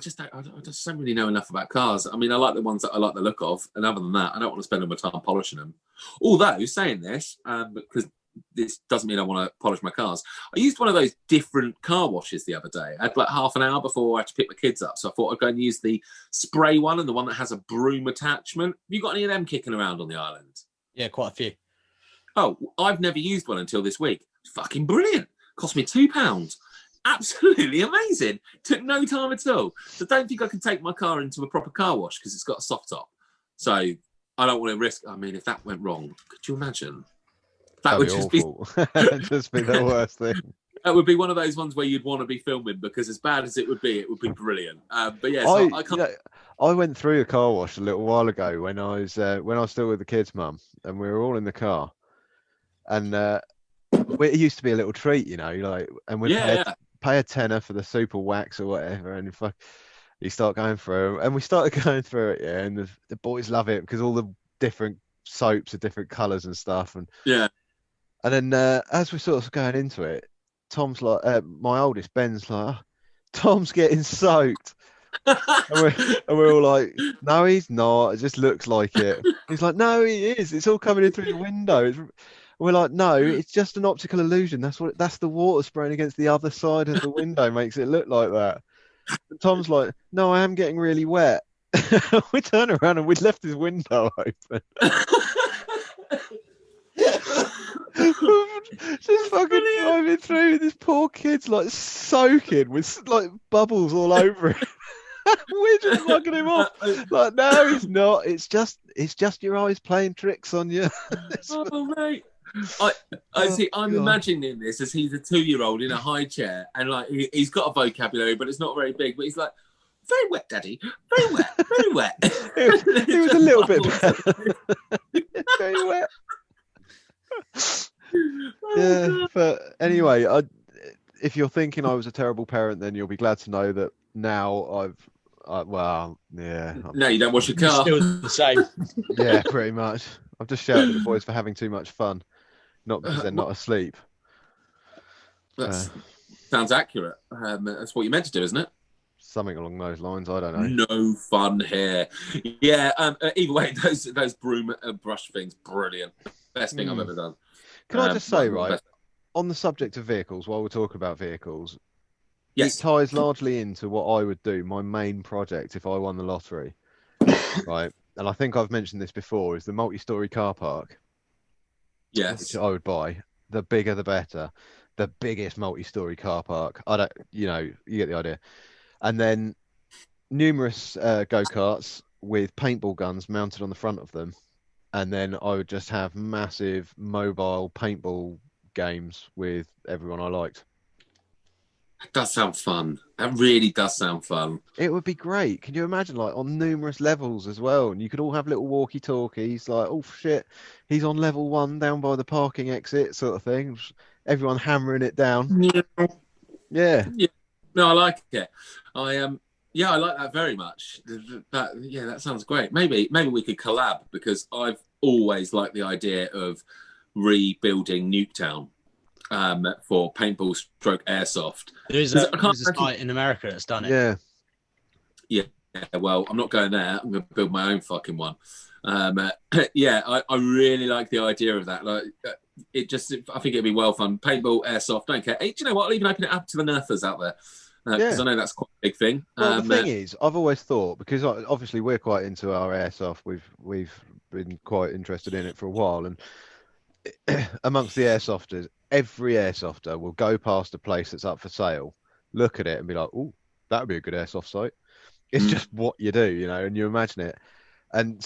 just don't really know enough about cars. I mean, I like the ones that I like the look of, and other than that, I don't want to spend all my time polishing them. Although saying this, because this doesn't mean I want to polish my cars. I used one of those different car washes the other day. I had like half an hour before I had to pick my kids up, so I thought I'd go and use the spray one and the one that has a broom attachment. Have you got any of them kicking around on the island? Yeah, quite a few. Oh, I've never used one until this week. It's fucking brilliant. Cost me £2. Absolutely amazing. Took no time at all. So don't think I can take my car into a proper car wash because it's got a soft top. So I don't want to risk. I mean, if that went wrong, could you imagine? That would just awful. Just be the worst thing. That would be one of those ones where you'd want to be filming because as bad as it would be brilliant. But yeah, so I can't. I went through a car wash a little while ago when I was still with the kids' mum, and we were all in the car, and it used to be a little treat, and we'd pay a tenner for the super wax or whatever, and you start going through, and we started going through it, and the boys love it because all the different soaps are different colours and stuff, and then as we're sort of going into it, Tom's like, my oldest Ben's like, oh, Tom's getting soaked. and we're all like, no, he's not. It just looks like it. He's like, no, he is. It's all coming in through the window. We're like, no, it's just an optical illusion. That's the water spraying against the other side of the window makes it look like that. And Tom's like, no, I am getting really wet. We turn around and we'd left his window open. Just fucking driving through. This poor kid's like soaking with like bubbles all over him. We're just mugging him off. Like, no, he's not. It's just your eyes playing tricks on you. Oh, mate. I see. I'm imagining this as he's a 2-year-old in a high chair, and like he's got a vocabulary, but it's not very big. But he's like, very wet, Daddy. Very wet. Very wet. It was a little bit very wet. Yeah, but anyway, if you're thinking I was a terrible parent, then you'll be glad to know that now no, you don't wash your car. Still the same. Yeah, pretty much. I've just shouted at the boys for having too much fun, not because they're not asleep. That sounds accurate. That's what you meant to do, isn't it? Something along those lines. I don't know. No fun here. Yeah. Either way, those broom brush things, brilliant. Best thing I've ever done. Can I just say, right, on the subject of vehicles, while we're talking about vehicles, yes, it ties largely into what I would do, my main project if I won the lottery, right? And I think I've mentioned this before, is the multi-story car park. Yes. Which I would buy. The bigger, the better. The biggest multi-story car park. You get the idea. And then numerous go-karts with paintball guns mounted on the front of them. And then I would just have massive mobile paintball games with everyone I liked. That does sound fun. That really does sound fun. It would be great. Can you imagine, like, on numerous levels as well? And you could all have little walkie-talkies, like, oh, shit, he's on level 1 down by the parking exit sort of thing. Everyone hammering it down. Yeah. No, I like it. I like that very much. That sounds great. Maybe we could collab, because I've always liked the idea of rebuilding Nuketown for paintball stroke airsoft. There's a site in America that's done it. Yeah. Well, I'm not going there. I'm going to build my own fucking one. I really like the idea of that. Like, I think it'd be well fun. Paintball, airsoft, don't care. Hey, do you know what? I'll even open it up to the nerfers out there. Because I know that's quite a big thing. Well, the thing is, I've always thought, because obviously we're quite into our airsoft. We've been quite interested in it for a while, and amongst the airsofters, every airsofter will go past a place that's up for sale, look at it, and be like, "Oh, that would be a good airsoft site." It's just what you do, you know, and you imagine it. And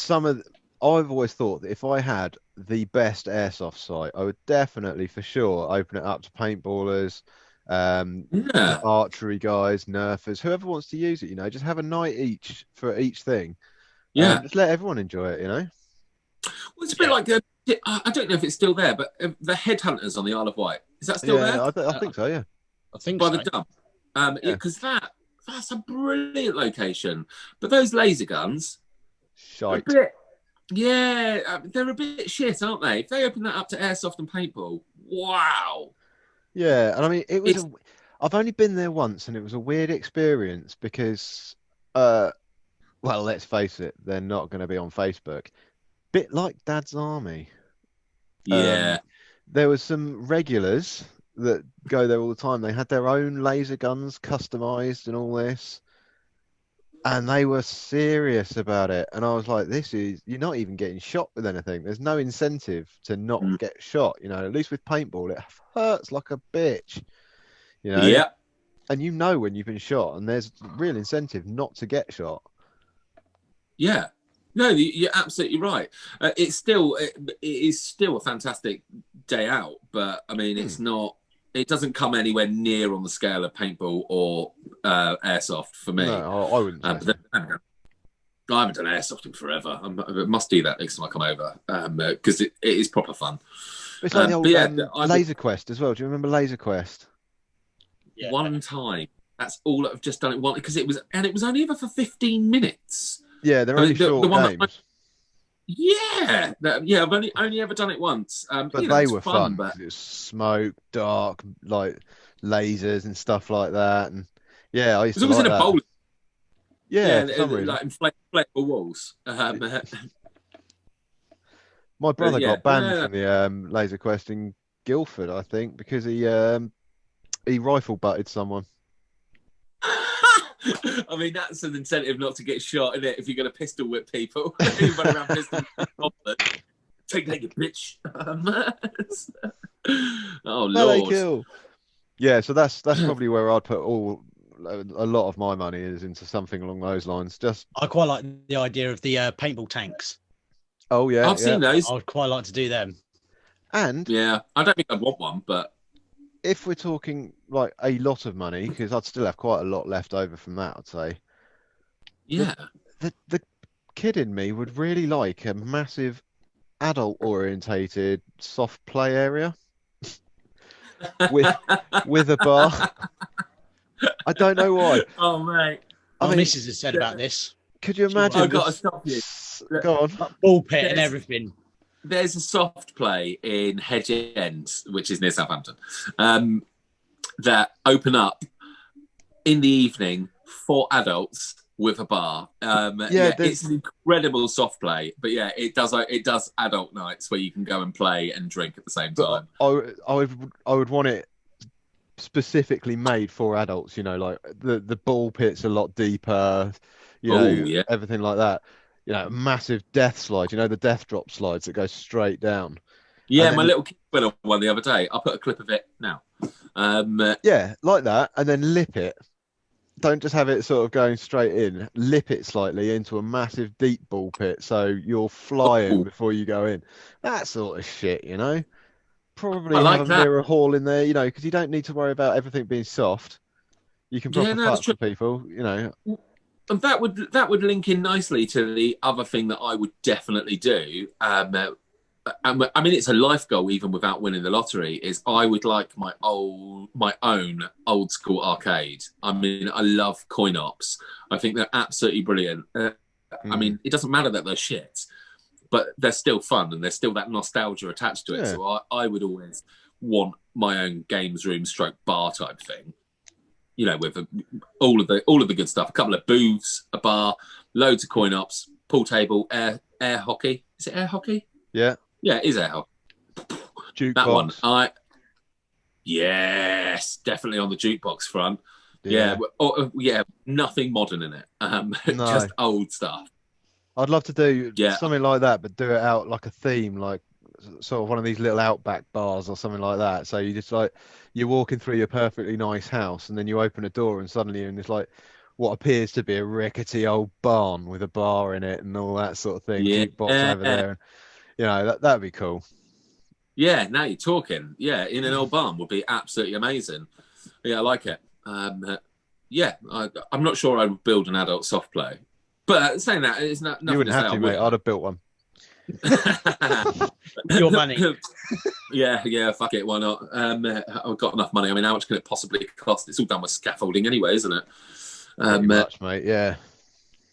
I've always thought that if I had the best airsoft site, I would definitely, for sure, open it up to paintballers, archery guys, nerfers, whoever wants to use it. You know, just have a night each for each thing. Yeah, just let everyone enjoy it. You know. well, it's a bit like I don't know if it's still there, but the Headhunters on the Isle of Wight, is that still there? I think so. Yeah, I think By so. the dump, because that's a brilliant location. But those laser guns, shite. they're a bit shit, aren't they? If they open that up to airsoft and paintball, wow. Yeah, and I mean, I've only been there once, and it was a weird experience because, well, let's face it, they're not going to be on Facebook. Bit like Dad's Army. Yeah. There was some regulars that go there all the time. They had their own laser guns customized and all this, and they were serious about it. And I was like, you're not even getting shot with anything. There's no incentive to not get shot. You know, at least with paintball, it hurts like a bitch. You know? Yeah. And you know when you've been shot, and there's real incentive not to get shot. Yeah. No, you're absolutely right. It is still a fantastic day out, but I mean, it's not. It doesn't come anywhere near on the scale of paintball or airsoft for me. No, I wouldn't. I haven't done airsoft in forever. I must do that next time I come over because it is proper fun. It's like the old Laser Quest as well. Do you remember Laser Quest? Yeah. One time. That's all I've just done it once because it was only ever for 15 minutes. Yeah, they're only short games. I've only ever done it once. But they were fun. But it was smoke, dark, like lasers and stuff like that. And yeah, I used to like that. It was always in a bowl. Yeah, for some reason. Like inflatable walls. My brother got banned from the Laser Quest in Guildford, I think, because he rifle butted someone. I mean, that's an incentive not to get shot, isn't it? If you're going to pistol whip people, you run around pistol take that, you bitch. Oh Lord! Kill. Yeah, so that's probably where I'd put a lot of my money is into something along those lines. I quite like the idea of the paintball tanks. Oh yeah, I've seen those. I'd quite like to do them. And yeah, I don't think I'd want one, but if we're talking like a lot of money, because I'd still have quite a lot left over from that, I'd say. Yeah. The kid in me would really like a massive adult-orientated soft play area with a bar. I don't know why. Oh mate, my missus has said about this. Could you imagine? I've got to stop you. Go on. Ball pit and everything. There's a soft play in Hedge End, which is near Southampton, that open up in the evening for adults with a bar. It's an incredible soft play, but yeah, it does adult nights where you can go and play and drink at the same time. I would want it specifically made for adults. You know, like the ball pit's a lot deeper. You know, everything like that. You know, massive death slide. You know, the death drop slides that go straight down. Yeah, my little kid went on one the other day. I'll put a clip of it now. Yeah, like that, and then lip it. Don't just have it sort of going straight in. Lip it slightly into a massive deep ball pit, so you're flying before you go in. That sort of shit, you know. Probably have a mirror hall in there, you know, because you don't need to worry about everything being soft. You can proper fuck for people, you know. And that would link in nicely to the other thing that I would definitely do. I mean, it's a life goal even without winning the lottery. Is I would like my own old school arcade. I mean, I love coin ops. I think they're absolutely brilliant. I mean, it doesn't matter that they're shit, but they're still fun and there's still that nostalgia attached to it. Yeah. So I would always want my own games room stroke bar type thing. You know, with all of the good stuff. A couple of booths, a bar, loads of coin ops, pool table, air hockey. Is it air hockey? Yeah. Yeah, it is air hockey. Jukebox. One. Yes, definitely on the jukebox front. Yeah. Yeah, nothing modern in it. No. Just old stuff. I'd love to do Yeah. something like that, but do it out like a theme, like sort of one of these little outback bars or something like that. So you just like you're walking through your perfectly nice house, and then you open a door, and suddenly you're in this like what appears to be a rickety old barn with a bar in it and all that sort of thing, Yeah. jukebox over there. You know, that'd be cool. Yeah, now you're talking. Yeah, in an old barn would be absolutely amazing. Yeah, I like it. Yeah, I'm not sure I would build an adult soft play, but saying that, it's not. You wouldn't have to, mate. I'd have built one. Your money. Yeah, fuck it, why not? I've got enough money. I mean, how much can it possibly cost? It's all done with scaffolding anyway, isn't it? Pretty much, mate. Yeah.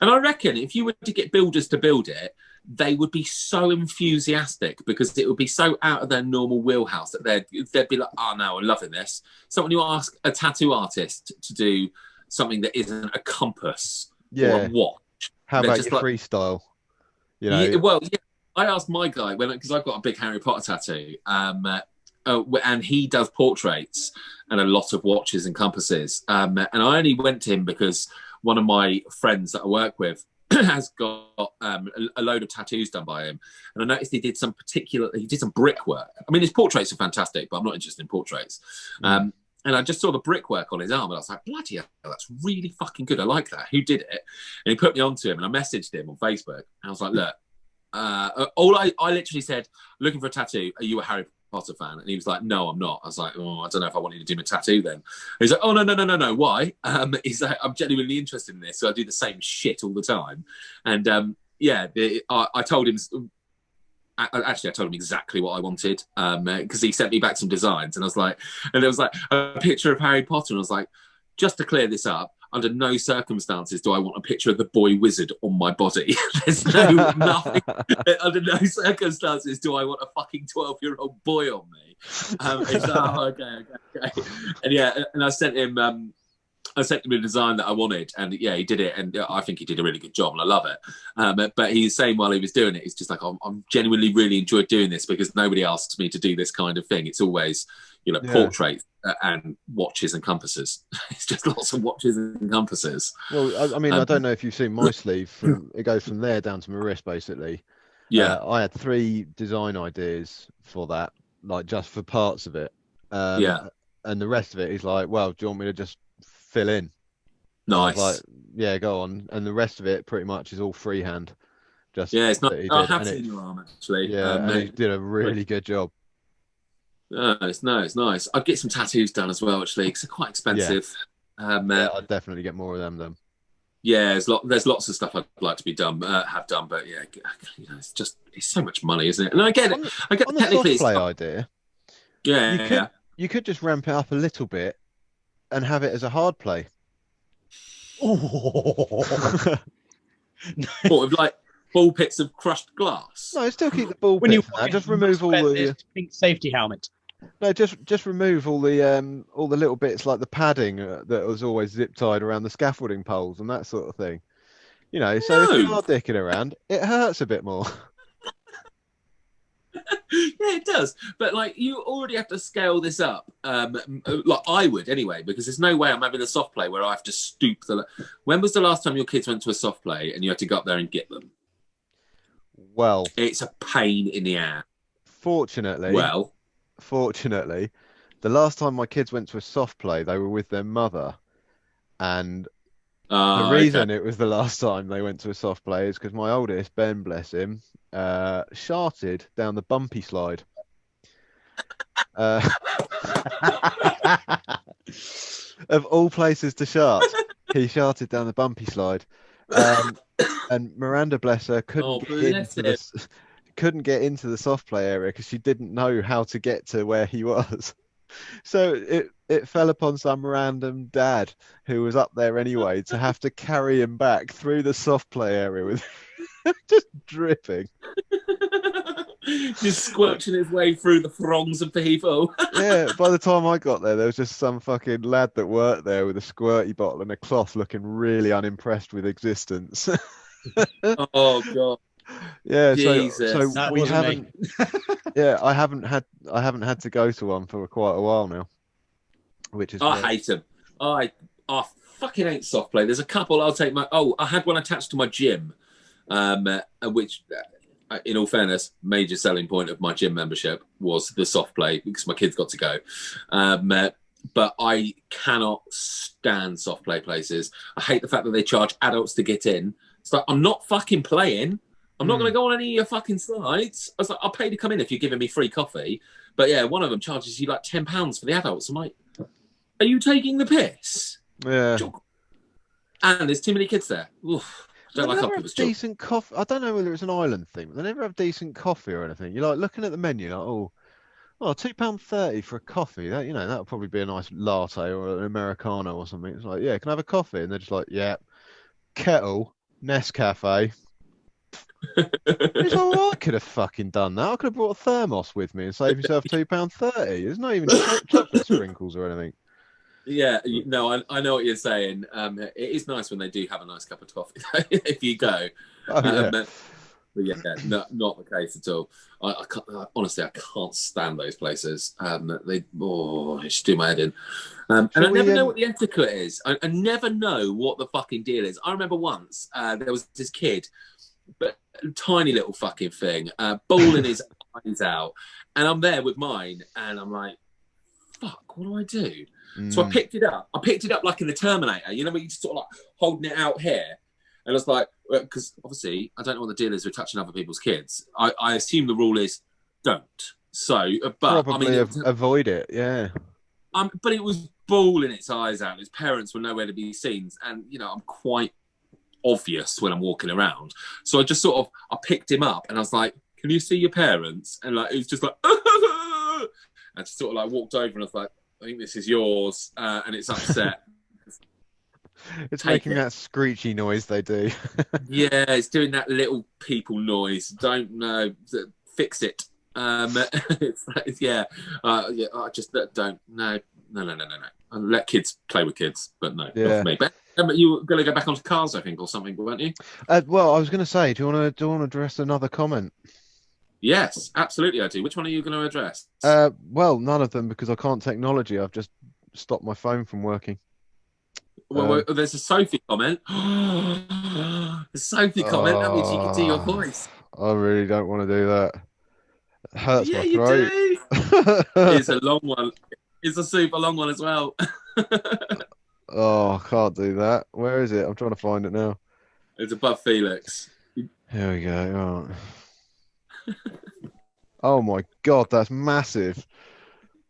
And I reckon if you were to get builders to build it, they would be so enthusiastic because it would be so out of their normal wheelhouse that they'd be like, oh no, I'm loving this. So when you ask a tattoo artist to do something that isn't a compass or a watch, how about your like, freestyle? You know, yeah. I asked my guy because I've got a big Harry Potter tattoo, and he does portraits and a lot of watches and compasses. And I only went to him because one of my friends that I work with has got a load of tattoos done by him, and I noticed he did some brickwork. I mean, his portraits are fantastic, but I'm not interested in portraits. And I just saw the brickwork on his arm, and I was like, bloody hell, that's really fucking good. I like that. Who did it? And he put me onto him, and I messaged him on Facebook. And I was like, look, I literally said, looking for a tattoo. Are you a Harry Potter fan? And he was like, no, I'm not. I was like, oh, I don't know if I wanted to do my tattoo then. And he's like, oh, no. Why? He's like, I'm genuinely interested in this. So I do the same shit all the time. And I told him, I told him exactly what I wanted because he sent me back some designs. And there was like a picture of Harry Potter. And I was like, just to clear this up, under no circumstances do I want a picture of the boy wizard on my body. There's nothing. Under no circumstances do I want a fucking 12-year-old boy on me. It's like, oh, okay. And I sent him a design that I wanted, and yeah, he did it, and I think he did a really good job, and I love it. But he's saying while he was doing it, it's just like I'm genuinely really enjoyed doing this because nobody asks me to do this kind of thing. It's always portraits and watches and compasses. It's just lots of watches and compasses. Well, I mean, I don't know if you've seen my sleeve. It goes from there down to my wrist, basically. Yeah, I had 3 design ideas for that, like just for parts of it. And the rest of it is like, well, do you want me to just fill in? Nice. Like, yeah, go on. And the rest of it pretty much is all freehand. It's not. I have seen your arm actually. Yeah, and he did a really good job. It's nice. I'd get some tattoos done as well, actually, because they're quite expensive. Yeah, I'd definitely get more of them. Yeah, there's lots of stuff I'd like to be done, have done, but yeah, it's so much money, isn't it? And I get it. On the soft play idea. Yeah, you could just ramp it up a little bit and have it as a hard play. Oh. What, with like ball pits of crushed glass? No, still keep the ball When pits. you Just remove all the pink safety helmet. no, just remove all the little bits like the padding that was always zip tied around the scaffolding poles and that sort of thing. You know, so if you are dicking around, it hurts a bit more. Yeah, it does. But like, you already have to scale this up. Like I would anyway, because there's no way I'm having a soft play where I have to stoop When was the last time your kids went to a soft play and you had to go up there and get them? Well, it's a pain in the ass. Fortunately, the last time my kids went to a soft play, they were with their mother, and the reason it was the last time they went to a soft play is because my oldest, Ben, bless him, sharted down the bumpy slide. Of all places to shart, he sharted down the bumpy slide. And Miranda, bless her, couldn't get into the soft play area because she didn't know how to get to where he was. So it fell upon some random dad who was up there anyway to have to carry him back through the soft play area with just dripping. Just squelching his way through the throngs of people. Yeah, by the time I got there was just some fucking lad that worked there with a squirty bottle and a cloth looking really unimpressed with existence. Oh, God. Yeah, Jesus. so we haven't. Yeah, I haven't had to go to one for quite a while now, which is. I hate them. I fucking hate soft play. There's a couple I'll take I had one attached to my gym, which, in all fairness, major selling point of my gym membership was the soft play because my kids got to go. But I cannot stand soft play places. I hate the fact that they charge adults to get in. It's like, I'm not fucking playing. I'm not going to go on any of your fucking slides. I was like, I'll pay to come in if you're giving me free coffee. But yeah, one of them charges you like £10 for the adults. I'm like, are you taking the piss? Yeah. And there's too many kids there. Oof. Don't like have decent coffee. I don't know whether it's an island thing, but they never have decent coffee or anything. You're like looking at the menu, like, £2.30 for a coffee. That that'll probably be a nice latte or an Americano or something. It's like, yeah, can I have a coffee? And they're just like, yeah, kettle, Nescafe. It's all right. I could have fucking done that. I could have brought a thermos with me and saved myself £2.30. There's not even chocolate sprinkles or anything. Yeah, no, I know what you're saying. It is nice when they do have a nice cup of coffee if you go. But yeah, not the case at all. I honestly, I can't stand those places. They just do my head in. And I never know what the etiquette is. I never know what the fucking deal is. I remember once there was this kid, but tiny little fucking thing, bawling his eyes out, and I'm there with mine, and I'm like, "Fuck, what do I do?" So I picked it up. I picked it up like in the Terminator. You know, when you just sort of like holding it out here. And I was like, because obviously I don't know what the deal is with touching other people's kids. I assume the rule is don't. So, but probably avoid it. Yeah. But it was bawling its eyes out. Its parents were nowhere to be seen, and I'm quite obvious when I'm walking around. So I just I picked him up, and I was like, "Can you see your parents?" And like, it was just like, I just sort of like walked over, and I was like, "I think this is yours," and it's upset. It's making that screechy noise they do. Yeah, it's doing that little people noise. Don't know. Fix it. I just don't. No. I let kids play with kids, but no, not for me. But you were going to go back onto cars, I think, or something, weren't you? Well, I was going to say, do you want to address another comment? Yes, absolutely, I do. Which one are you going to address? Well, none of them because I can't technology. I've just stopped my phone from working. Well, there's a Sophie comment. The Sophie comment. That means you can do your voice. I really don't want to do that. It hurts my throat. You do. It's a long one. It's a super long one as well. I can't do that. Where is it? I'm trying to find it now. It's above Felix. Here we go. Right. Oh my God, that's massive.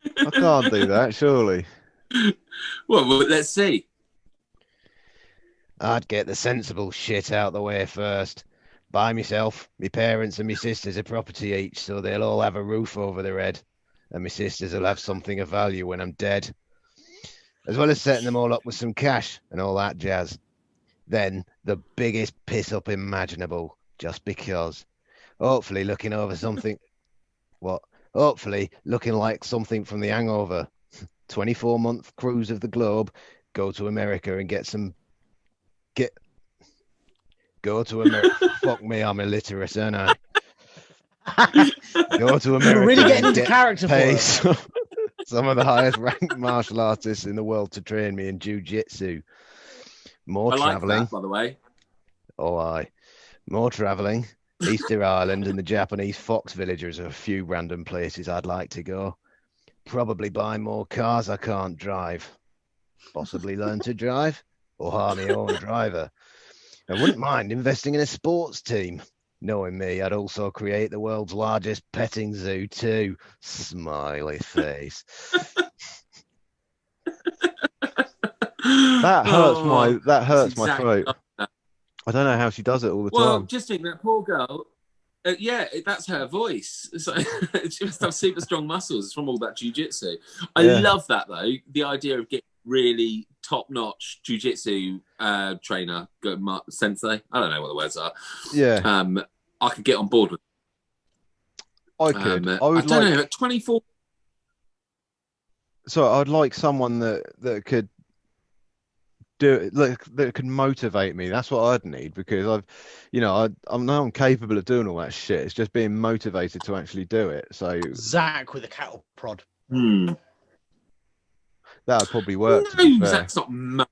I can't do that, surely. Well, let's see. I'd get the sensible shit out the way first. Buy myself, my parents and my sisters a property each so they'll all have a roof over their head. And my sisters will have something of value when I'm dead. As well as setting them all up with some cash and all that jazz. Then the biggest piss up imaginable, just because. Hopefully looking over something... What? Hopefully looking like something from The Hangover. 24-month cruise of the globe. Go to America and Go to America. Fuck me, I'm illiterate, aren't I? Go to America. We're really getting into character pay for it. some of the highest ranked martial artists in the world to train me in jiu-jitsu. More traveling. That, by the way. Oh, aye. More traveling. Easter Island and the Japanese Fox Villagers are a few random places I'd like to go. Probably buy more cars I can't drive. Possibly learn to drive or hire my own driver. I wouldn't mind investing in a sports team. Knowing me, I'd also create the world's largest petting zoo too. Smiley face. That hurts my throat. I don't know how she does it all the time. Well, just think that poor girl. That's her voice. So, she must have super strong muscles. It's from all that jiu-jitsu. I love that though. The idea of getting really top-notch jiu-jitsu trainer, sensei. I don't know what the words are. Yeah. I could get on board with. I could. I don't know. At 24. So I'd like someone that could do it, that could motivate me. That's what I'd need because I'm capable of doing all that shit. It's just being motivated to actually do it. So Zach with a cattle prod. That would probably work. No, Zach's not motivated.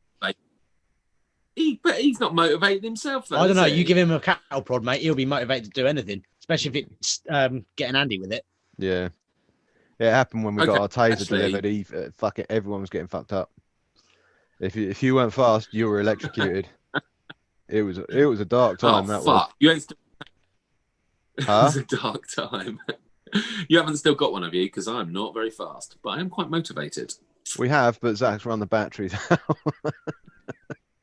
He's not motivating himself. Though, I don't know. is he? You give him a cattle prod, mate. He'll be motivated to do anything, especially if it's getting Andy with it. Yeah. It happened when we got our taser actually- delivered. Fucking everyone was getting fucked up. If you weren't fast, you were electrocuted. It was a dark time. Oh that fuck! You ain't. Huh? It was a dark time. You haven't still got one of you because I'm not very fast, but I am quite motivated. was. We have, but Zach's run the batteries out.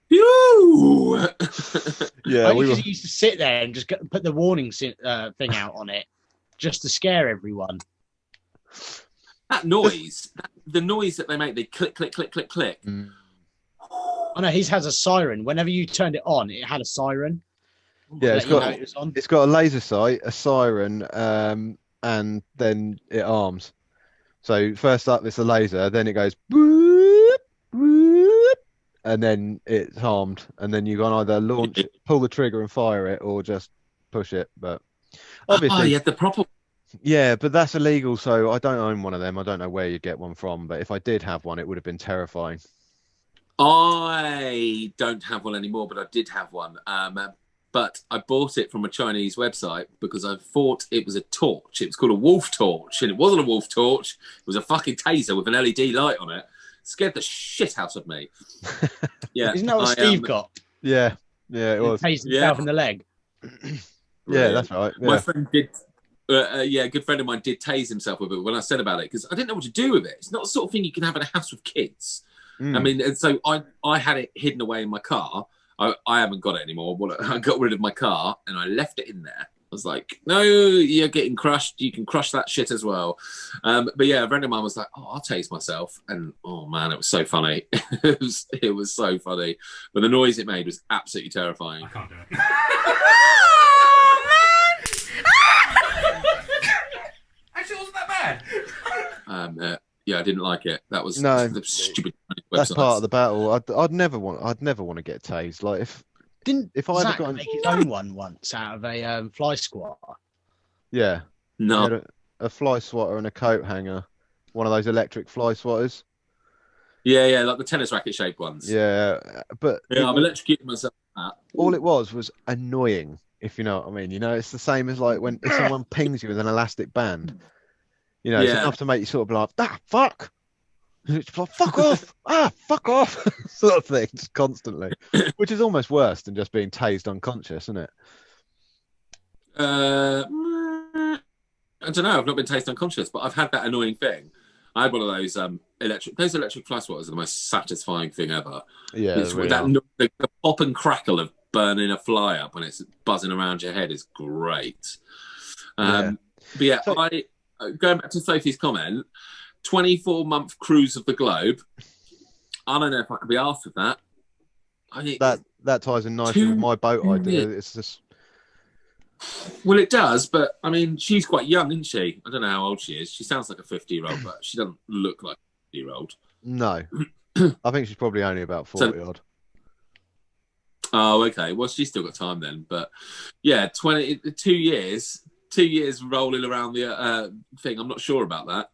Phew! Yeah, I we were. usually used to sit there and just put the warning thing out on it, just to scare everyone. That noise, the noise that they make, they click, click, click, click, click. Mm. I know his has a siren. Whenever you turned it on, it had a siren. Yeah, Let you know it was on. It's got a laser sight, a siren, and then it arms. So first up, it's a laser, then it goes boop, boop, and then it's armed, and then you can either launch it, pull the trigger and fire it, or just push it. But obviously, Oh, you had the proper. yeah, but that's illegal, so I don't own one of them. I don't know where you get one from, but if I did have one, it would have been terrifying. I don't have one anymore, but I did have one. But I bought it from a Chinese website because I thought it was a torch. It was called a wolf torch, and it wasn't a wolf torch. It was a fucking taser with an LED light on it. Scared the shit out of me. Yeah, Isn't that what Steve got? Yeah, it was. Tased himself in the leg. Yeah, that's right. My Yeah. friend did. A good friend of mine did tase himself with it when I said about it because I didn't know what to do with it. It's not the sort of thing you can have in a house with kids. Mm. I mean, and so I had it hidden away in my car. I haven't got it anymore. I got rid of my car and I left it in there. I was like, no, you're getting crushed. You can crush that shit as well. But yeah, a friend of mine was like, oh, I'll tase myself. And oh man, it was so funny. it was so funny. But the noise it made was absolutely terrifying. I can't do it. Actually, it wasn't that bad. Yeah, I didn't like it. That was No, the stupid That's websites. part of the battle. I'd never want to get tased. Like if I Zach ever got make his own one once out of a fly swatter. yeah, No. he had a fly swatter and a coat hanger, one of those electric fly swatters. Yeah, like the tennis racket shaped ones. Yeah, but Yeah, I've electrocuted myself with that. all it was annoying, if you know what I mean. You know, it's the same as like when if someone pings you with an elastic band. You know, it's Yeah. enough to make you sort of be like, fuck. It's like, fuck off. Fuck off. Sort of thing, just constantly. Which is almost worse than just being tased unconscious, isn't it? I don't know. I've not been tased unconscious, but I've had that annoying thing. I had one of those electric fly swatters are the most satisfying thing ever. Yeah. It's they really that are. the pop and crackle of burning a fly up when it's buzzing around your head is great. Yeah. But yeah, So- going back to Sophie's comment, 24-month cruise of the globe. I don't know if I could be asked with that. That ties in nicely with my boat idea. Yeah. It's just Well, it does, but I mean, she's quite young, isn't she? I don't know how old she is. She sounds like a 50-year-old, but she doesn't look like a 50-year-old. no. I think she's probably only about 40 odd. Oh, okay. Well, she's still got time then. But yeah, 2 years rolling around the thing. I'm not sure about that.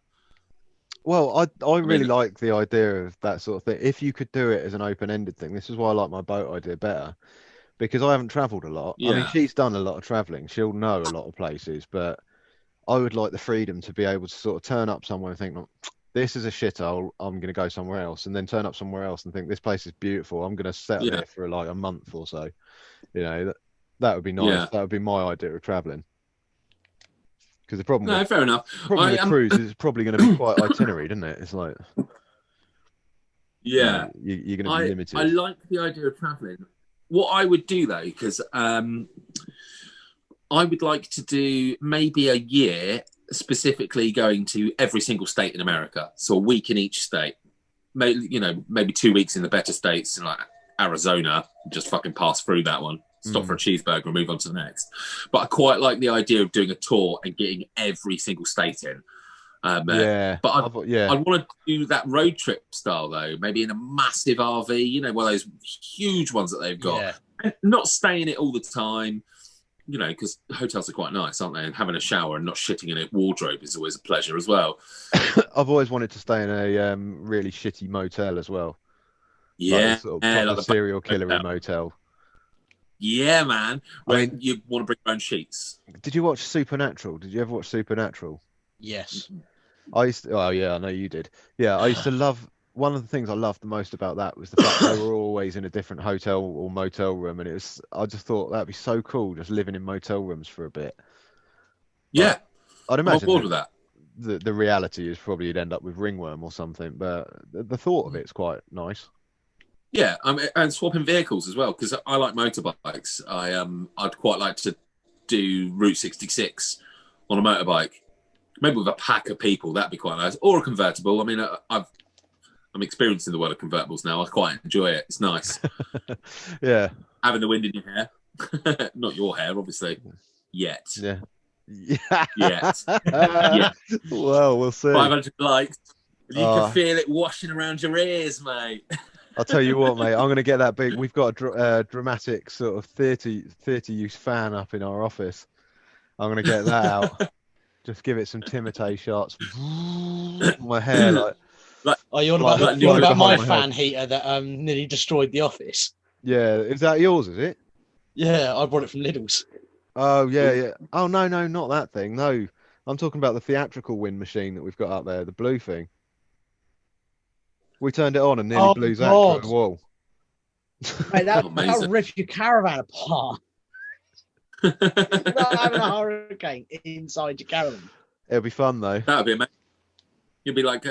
Well, I really mean- like the idea of that sort of thing. If you could do it as an open-ended thing, this is why I like my boat idea better, because I haven't travelled a lot. I mean, Yeah. she's done a lot of travelling. She'll know a lot of places, but I would like the freedom to be able to sort of turn up somewhere and think, "Look, this is a shithole. I'm going to go somewhere else," and then turn up somewhere else and think, "This place is beautiful. I'm going to settle Yeah. there for like a month or so." You know, that would be nice. Yeah. That would be my idea of travelling. Because the problem No, with fair enough. Problem with I a am- cruise is it's probably going to be quite itinerary, isn't it? It's like, Yeah. you're going to be limited. I like the idea of traveling. What I would do though, because I would like to do maybe a year specifically going to every single state in America. So a week in each state. Maybe 2 weeks in the better states, in like Arizona, just fucking pass through that one. Stop for a cheeseburger and move on to the next. But I quite like the idea of doing a tour and getting every single state in. Yeah, but yeah, I want to do that road trip style though, maybe in a massive RV, one of those huge ones that they've got. Yeah. And not stay in it all the time, because hotels are quite nice, aren't they? And having a shower and not shitting in a wardrobe is always a pleasure as well. I've always wanted to stay in a really shitty motel as well. Yeah, like a sort of proper like a serial killer motel. motel. Yeah, man. When I mean, you want to bring your own sheets. did you watch Supernatural? Did you ever watch Supernatural? Yes. I used to, oh yeah, I know you did. Yeah, I used to love, one of the things I loved the most about that was the fact they were always in a different hotel or motel room, and I just thought that'd be so cool, just living in motel rooms for a bit. Yeah, I'd I'm on board imagine with that. the reality is probably you'd end up with ringworm or something, but the thought of it's quite nice. Yeah, and swapping vehicles as well, because I like motorbikes. I'd quite like to do Route 66 on a motorbike, maybe with a pack of people. That'd be quite nice, or a convertible. I mean, I'm experiencing the world of convertibles now. I quite enjoy it. It's nice. Yeah, Having the wind in your hair, not your hair, obviously. Yet, yeah. yet, yeah. Well, we'll see. 500 likes. You Oh. can feel it washing around your ears, mate. I'll tell you what, mate. I'm going to get that big. We've got a dramatic sort of 30 use fan up in our office. I'm going to get that out. Just give it some Timotei shots. My hair, Oh, you're Like- about, like you're about my behind my head. fan heater that nearly destroyed the office. yeah. Is that yours? Is it? Yeah, I bought it from Lidl's. Oh yeah, yeah. Oh no, not that thing. No, I'm talking about the theatrical wind machine that we've got up there, the blue thing. We turned it on and nearly Oh, blew Zach God. through the wall. Mate, that Amazing. would rip your caravan apart. You're not having a hurricane inside your caravan. It'll be fun though. That would be amazing. You'd be like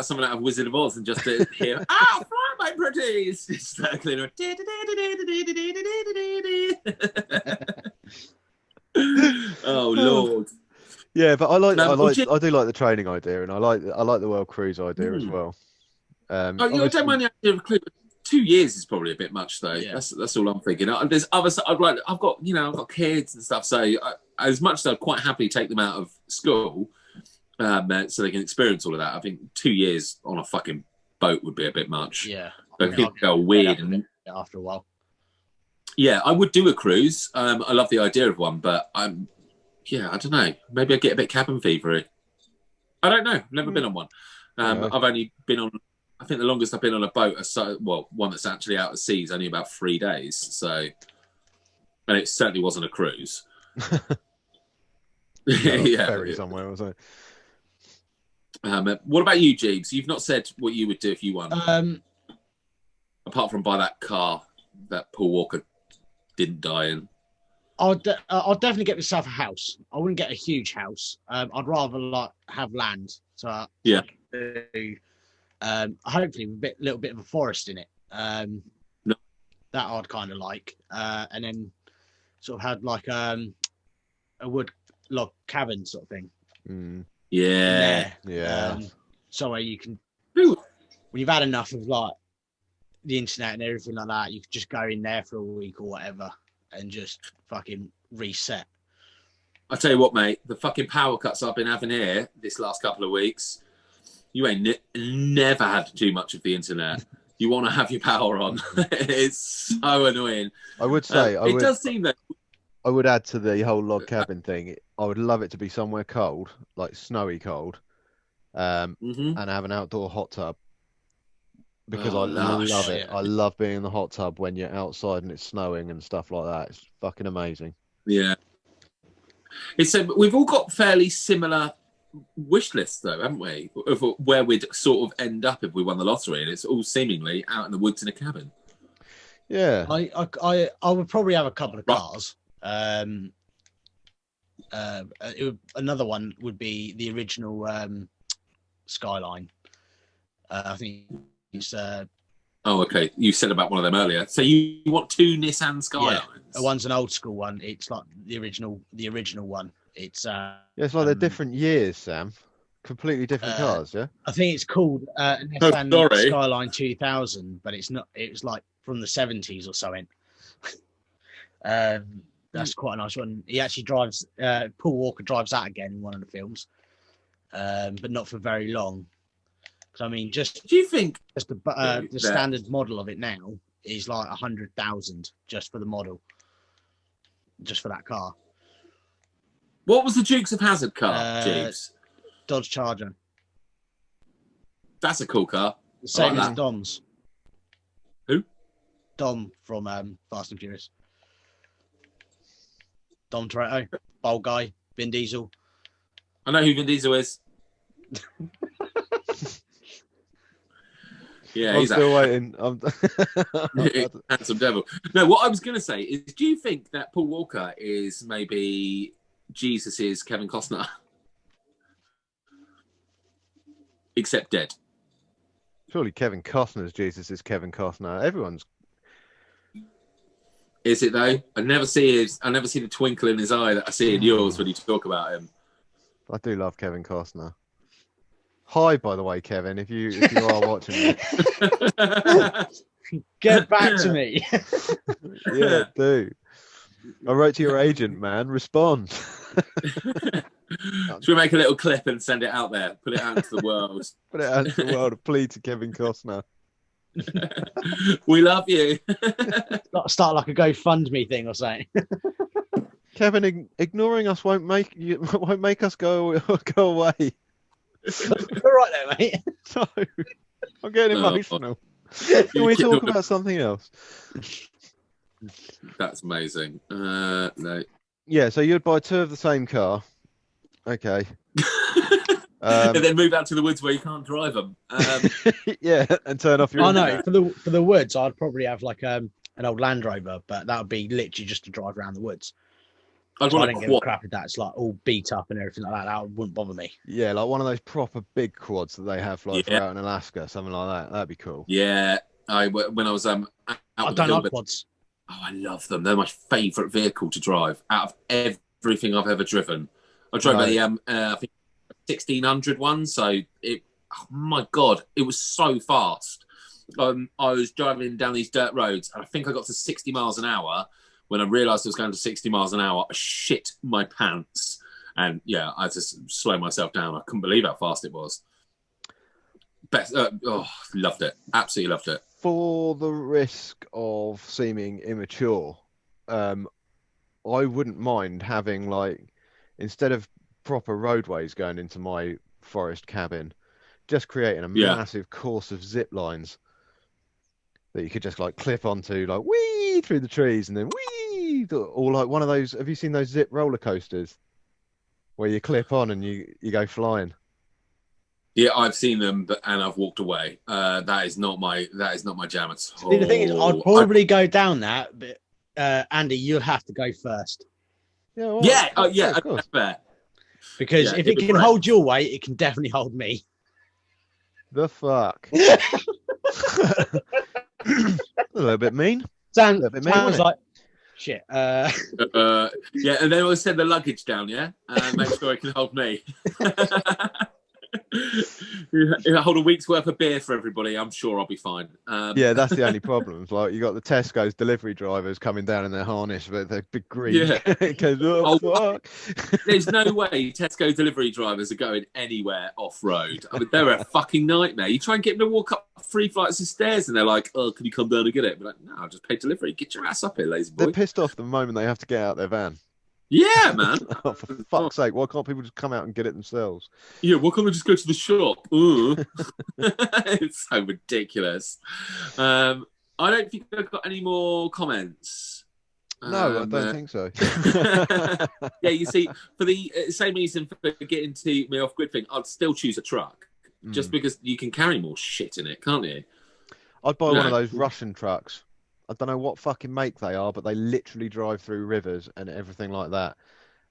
someone out of Wizard of Oz and just hear, "Ah, fly, my pretties!" Just circling around. Oh Lord! Yeah, but I would you- do like the training idea, and I like the world cruise idea as well. Oh, I Obviously- don't mind the idea of a clue. 2 years is probably a bit much, though. Yeah. That's all I'm thinking. There's other. I've got kids and stuff. So as much as I'd quite happily take them out of school, so they can experience all of that. I think 2 years on a fucking boat would be a bit much. Yeah. So people go weird. And After a while. yeah, I would do a cruise. I love the idea of one, but I don't know. Maybe I get a bit cabin fevery. I don't know. I've never been on one. Yeah. I've only been on. I think the longest I've been on a boat, one that's actually out at sea, is only about 3 days. So, and it certainly wasn't a cruise. Yeah. ferry somewhere or something. What about you, Jeeves? You've not said what you would do if you won, apart from buy that car that Paul Walker didn't die in. I'll definitely get myself a house. I wouldn't get a huge house. I'd rather have land. So Yeah. Hopefully with a little bit of a forest in it. No. That I'd kind of like. And then sort of had like a wood log cabin sort of thing. Mm, Yeah. yeah. Somewhere you can, Ooh. when you've had enough of like the internet and everything like that, you could just go in there for a week or whatever and just fucking reset. I tell you what, mate, the fucking power cuts I've been having here this last couple of weeks, you ain't never had too much of the internet. You want to have your power on. It's so annoying. I would say does seem that. I would add to the whole log cabin thing. I would love it to be somewhere cold, like snowy cold, Mhm. and have an outdoor hot tub. Because Oh, I lush. love it. Yeah. I love being in the hot tub when you're outside and it's snowing and stuff like that. It's fucking amazing. Yeah. We've all got fairly similar wish lists, though, haven't we? Of where we'd sort of end up if we won the lottery, and it's all seemingly out in the woods in a cabin. Yeah. I would probably have a couple of Right. cars. Another one would be the original Skyline. I think it's Oh, okay. You said about one of them earlier. So you want 2 Nissan Skylines? one's an old school one. It's like the original one. It's Yeah, it's like they're different years, Sam. Completely different uh, cars, yeah? I think it's called Nissan sorry. Skyline 2000, but it's not. It was like from the 70s or something. That's quite a nice one. He actually drives. Paul Walker drives that again in one of the films, but not for very long. Because I mean, Do you think? the that- standard model of it now is like 100,000 just for the model, just for that car. What was the Dukes of Hazzard car, Jeeves? Dodge Charger, That's a cool car. the same like as that. Dom's. Who? Dom from Fast and Furious. Dom Toretto, Bold Guy, Vin Diesel. I know who Vin Diesel is. Yeah, I'm he's still waiting. handsome devil. No, what I was going to say is, do you think that Paul Walker is maybe Jesus's Kevin Costner, except dead? Surely Kevin Costner's Jesus is Kevin Costner. Everyone's. Is it though? I never see the twinkle in his eye that I see in yours when you talk about him. I do love Kevin Costner. Hi, by the way, Kevin, if you are watching me. Get back to me. Yeah, do. I wrote to your agent, man. Respond. Should we make a little clip and send it out there? Put it out into the world. Put it out into the world. A plea to Kevin Costner. We love you. Start like a GoFundMe thing or something. Kevin, ignoring us won't make us go away. You're right there, mate. No, I'm getting emotional. Can we talk about something else? That's amazing. No. Yeah, so you'd buy two of the same car. Okay. And then move out to the woods where you can't drive them. Yeah, and turn off your. Oh no, for the woods, I'd probably have like an old Land Rover, but that would be literally just to drive around the woods. I don't give a crap if that's like all beat up and everything like that. That wouldn't bother me. Yeah, like one of those proper big quads that they have like out in Alaska, something like that. That'd be cool. Yeah, when I was out I don't like quads. Oh, I love them. They're my favourite vehicle to drive out of everything I've ever driven. I drove I think 1600 one, so it. Oh my god, it was so fast. I was driving down these dirt roads, and I think I got to 60 miles an hour. When I realised I was going to 60 miles an hour, I shit my pants. And yeah, I just slowed myself down. I couldn't believe how fast it was. Loved it. Absolutely loved it. For the risk of seeming immature, I wouldn't mind having, like, instead of proper roadways going into my forest cabin, just creating a massive course of zip lines that you could just like clip onto, like whee through the trees and then whee, or like one of those. Have you seen those zip roller coasters where you clip on and you go flying? Yeah, I've seen them, and I've walked away. That is not my jam at all. See, the thing is, I'd probably go down that, but Andy, you'll have to go first. Yeah, well, that's fair. Because if it can hold your weight, it can definitely hold me. The fuck. A little bit mean. Sounds like shit. Yeah, and then we'll send the luggage down, yeah? Make sure it can hold me. Hold a week's worth of beer for everybody. I'm sure I'll be fine. Yeah, that's the only problem. Like you got the Tesco's delivery drivers coming down in their harness with their big green. Yeah. It goes, fuck. There's no way Tesco delivery drivers are going anywhere off road. I mean, they're a fucking nightmare. You try and get them to walk up 3 flights of stairs, and they're like, "Oh, can you come down and get it?" But like, no, I'll just pay delivery. Get your ass up here, lazy boy. They're pissed off the moment they have to get out their van. Yeah, man. Oh, for fuck's sake, why can't people just come out and get it themselves? Yeah, why can't they just go to the shop? It's so ridiculous. I don't think I've got any more comments. No, I don't think so. Yeah, you see, for the same reason for getting to me off-grid thing, I'd still choose a truck. Just because you can carry more shit in it, can't you? I'd buy one of those Russian trucks. I don't know what fucking make they are, but they literally drive through rivers and everything like that.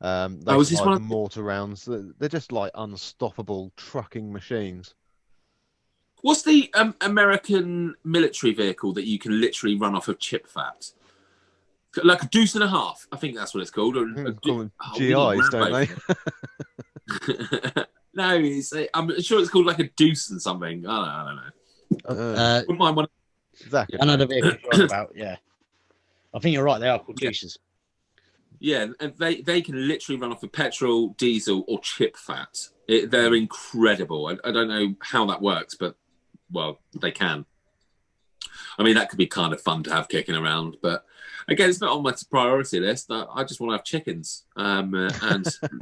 They fly mortar rounds. They're just like unstoppable trucking machines. What's the American military vehicle that you can literally run off of chip fat? Like a deuce and a half, I think that's what it's called. Call them GIs, don't they? No, I'm sure it's called like a deuce and something. I don't know. Wouldn't mind one. Exactly. Another vehicle you're on about, yeah. I think you're right, they are called deuces. Yeah, and they can literally run off of petrol, diesel, or chip fat. They're incredible. I don't know how that works, but, well, they can. I mean, that could be kind of fun to have kicking around, but again, it's not on my priority list. I just want to have chickens. And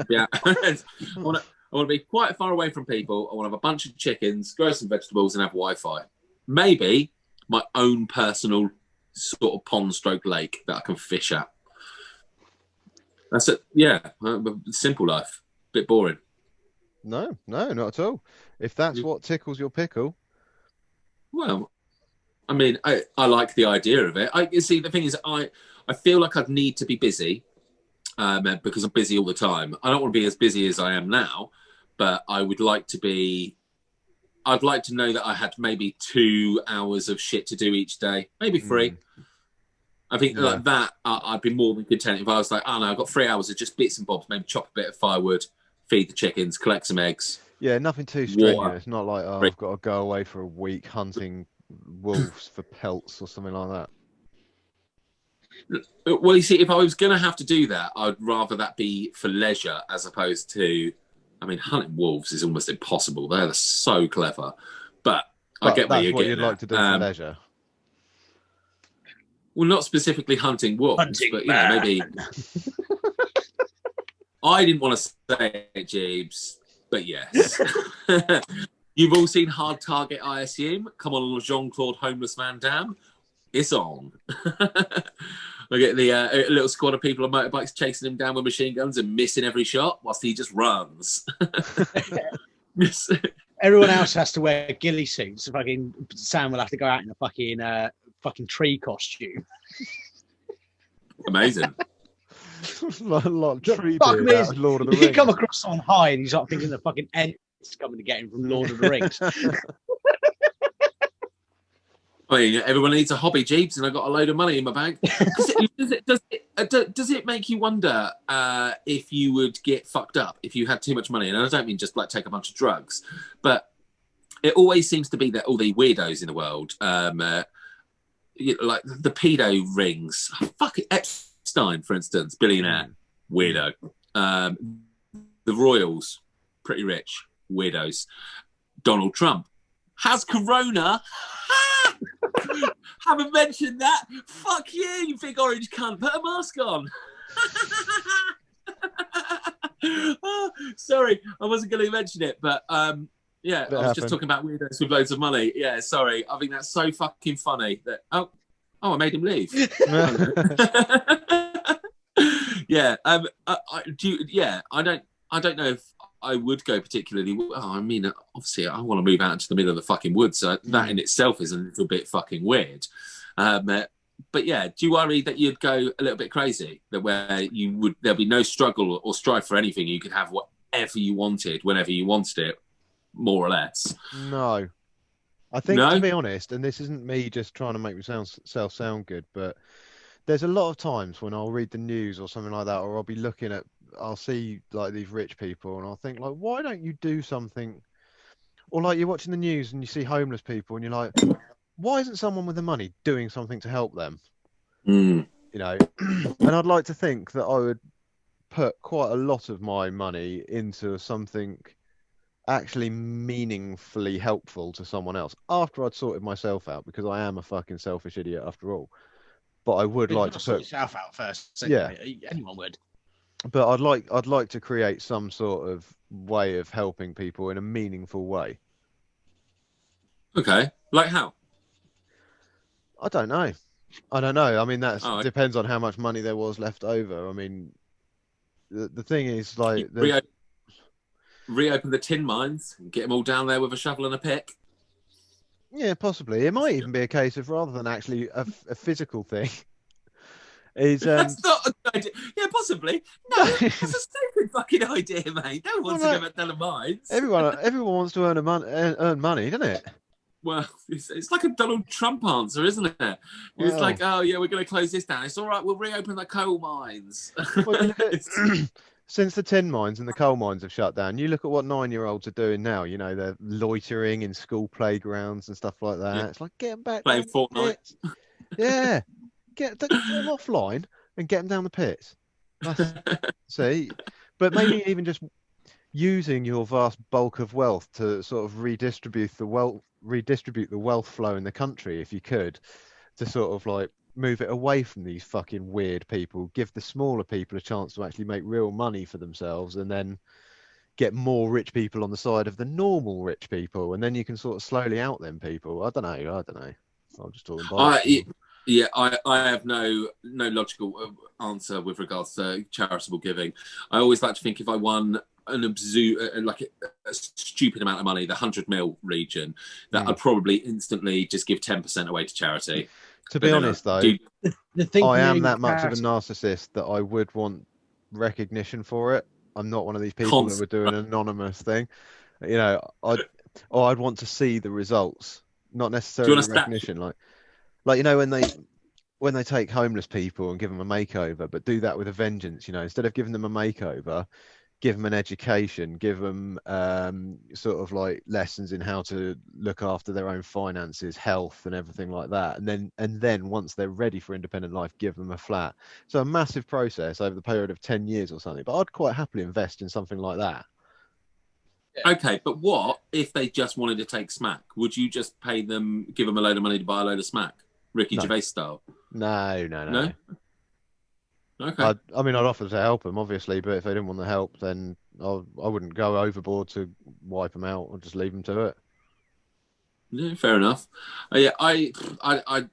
yeah, I want to be quite far away from people. I want to have a bunch of chickens, grow some vegetables, and have Wi-Fi. Maybe my own personal sort of pond stroke lake that I can fish at. That's it. Yeah, simple life. Bit boring. No, not at all. If that's what tickles your pickle. Well, I mean, I like the idea of it. You see, the thing is, I feel like I'd need to be busy because I'm busy all the time. I don't want to be as busy as I am now, but I would like to be. I'd like to know that I had maybe 2 hours of shit to do each day, maybe 3. I think like that, I'd be more than content if I was like, oh no, I've got 3 hours of just bits and bobs, maybe chop a bit of firewood, feed the chickens, collect some eggs. Yeah, nothing too strenuous. Not like, oh, I've got to go away for a week hunting wolves for pelts or something like that. Well, you see, if I was going to have to do that, I'd rather that be for leisure as opposed to, I mean, hunting wolves is almost impossible. They're so clever. But I get where you're getting you'd like to do for leisure. Well, not specifically hunting wolves, but maybe. I didn't want to say it, Jeeves, but yes. You've all seen Hard Target, I assume. Come on, Jean-Claude Homeless Van Damme. It's on. Look at the a little squad of people on motorbikes chasing him down with machine guns and missing every shot whilst he just runs. Everyone else has to wear ghillie suits. Fucking Sam will have to go out in a fucking tree costume. Amazing. Like tree beard out of Lord of the Rings. You come across on high and he's like thinking the fucking Ents coming to get him from Lord of the Rings. I mean, everyone needs a hobby, Jeeves, and I got a load of money in my bank. Does it make you wonder if you would get fucked up if you had too much money? And I don't mean just like take a bunch of drugs, but it always seems to be that all the weirdos in the world, like the pedo rings. Fuck it, Epstein, for instance, billionaire, weirdo. The royals, pretty rich, weirdos. Donald Trump has corona. Haven't mentioned that. Fuck you big orange cunt. Put a mask on. Oh, sorry, I wasn't going to mention it, but yeah, I was just talking about weirdos with loads of money. Yeah, sorry. I think that's so fucking funny that I made him leave. Yeah, I don't know if I would go particularly. I mean, obviously, I want to move out into the middle of the fucking woods. So that in itself is a little bit fucking weird. But yeah, do you worry that you'd go a little bit crazy? That there'll be no struggle or strife for anything. You could have whatever you wanted, whenever you wanted it, more or less. No, I think to be honest, and this isn't me just trying to make myself sound good, but there's a lot of times when I'll read the news or something like that, or I'll see like these rich people and I'll think like, why don't you do something? Or like you're watching the news and you see homeless people and you're like, why isn't someone with the money doing something to help them? You know, and I'd like to think that I would put quite a lot of my money into something actually meaningfully helpful to someone else after I'd sorted myself out, because I am a fucking selfish idiot after all. But I would like to sort yourself out first. So yeah, anyone would. But I'd like to create some sort of way of helping people in a meaningful way. Okay, like how? I don't know. I mean, that depends on how much money there was left over. I mean, the thing is, like, reopen the tin mines and get them all down there with a shovel and a pick. Yeah, possibly. It might even be a case of, rather than actually a physical thing, is that's not a good idea. Yeah, possibly. No, that's a stupid fucking idea, mate. No one wants to go down the mines. Everyone wants to earn money, doesn't it? Well, it's like a Donald Trump answer, isn't it? It's like, oh yeah, we're going to close this down. It's all right. We'll reopen the coal mines. Well, since the tin mines and the coal mines have shut down, you look at what 9-year-olds are doing now. You know, they're loitering in school playgrounds and stuff like that. Yeah. It's like, get them back. Playing Fortnite. Yeah. Get them offline and get them down the pits. See? But maybe even just using your vast bulk of wealth to sort of redistribute the wealth flow in the country, if you could, to sort of like move it away from these fucking weird people, give the smaller people a chance to actually make real money for themselves, and then get more rich people on the side of the normal rich people, and then you can sort of slowly out them people. I don't know. I'm just talking about Yeah, I have no logical answer with regards to charitable giving. I always like to think if I won a stupid amount of money, the 100 mil region, that I'd probably instantly just give 10% away to charity. To be honest, though, the thing I am that much of a narcissist that I would want recognition for it. I'm not one of these people that would do an anonymous thing. You know, I'd want to see the results, not necessarily recognition. Like you know, when they take homeless people and give them a makeover, but do that with a vengeance. You know, instead of giving them a makeover, give them an education, give them sort of like lessons in how to look after their own finances, health, and everything like that. And then once they're ready for independent life, give them a flat. So a massive process over the period of 10 years or something. But I'd quite happily invest in something like that. Okay, but what if they just wanted to take smack? Would you just give them a load of money to buy a load of smack? Ricky Gervais style? No. Okay. I mean, I'd offer to help them, obviously, but if they didn't want the help, then I wouldn't go overboard to wipe them out. I'd just leave them to it. Yeah, fair enough. Yeah, I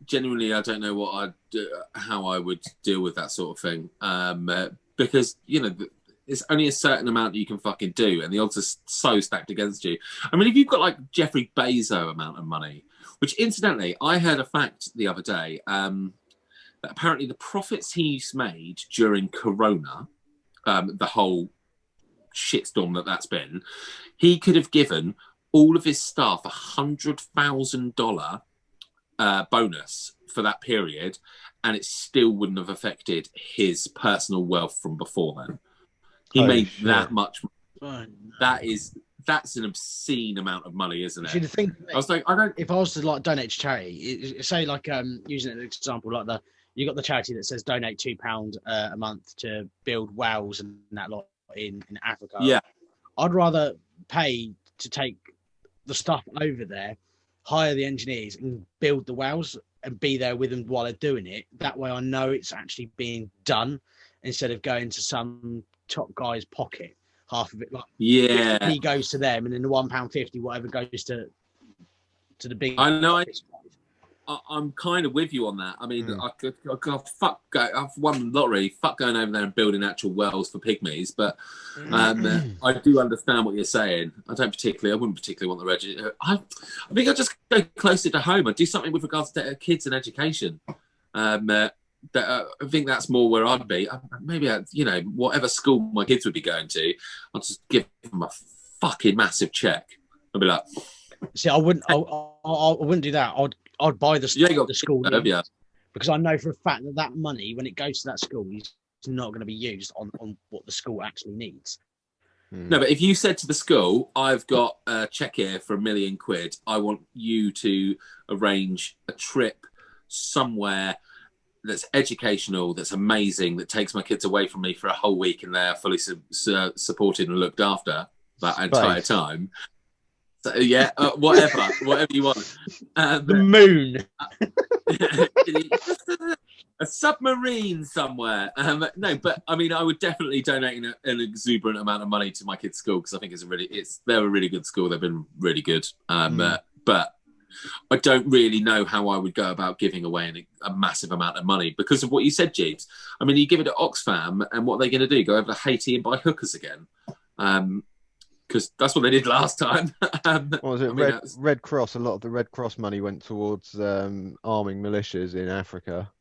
genuinely, I don't know how I would deal with that sort of thing, because you know it's only a certain amount you can fucking do, and the odds are so stacked against you. I mean, if you've got like Jeffrey Bezos amount of money, which incidentally, I heard a fact the other day. That apparently the profits he's made during Corona, the whole shitstorm that's been, he could have given all of his staff $100,000 bonus for that period, and it still wouldn't have affected his personal wealth from before then. He made that much money. That's an obscene amount of money, isn't it? See, the thing, I was like, if I was to like donate to charity, say like using an example like you got the charity that says donate £2 a month to build wells and that lot in Africa. Yeah, I'd rather pay to take the stuff over there, hire the engineers, and build the wells and be there with them while they're doing it. That way, I know it's actually being done instead of going to some top guy's pocket. Half of it, like he goes to them, and then the £1.50 whatever goes to the big. I know. I'm kind of with you on that. I mean, I've won the lottery. Fuck going over there and building actual wells for pygmies. But I do understand what you're saying. I wouldn't particularly want the register. I think I'll just go closer to home. I'd do something with regards to kids and education. I think that's more where I'd be. Maybe, whatever school my kids would be going to, I'll just give them a fucking massive check. I'd be like, see, I wouldn't do that. I'd buy the school because I know for a fact that money, when it goes to that school, is not going to be used on what the school actually needs. No, but if you said to the school, I've got a check here for £1 million, I want you to arrange a trip somewhere that's educational, that's amazing, that takes my kids away from me for a whole week and they're fully supported and looked after that entire time. So, yeah, whatever you want. The moon. A submarine somewhere. No, but I mean, I would definitely donate an exuberant amount of money to my kids' school because I think they're a really good school. They've been really good. But I don't really know how I would go about giving away a massive amount of money because of what you said, Jeeves. I mean, you give it to Oxfam, and what are they going to do? Go over to Haiti and buy hookers again? Because that's what they did last time. What was it? Red Cross. A lot of the Red Cross money went towards arming militias in Africa.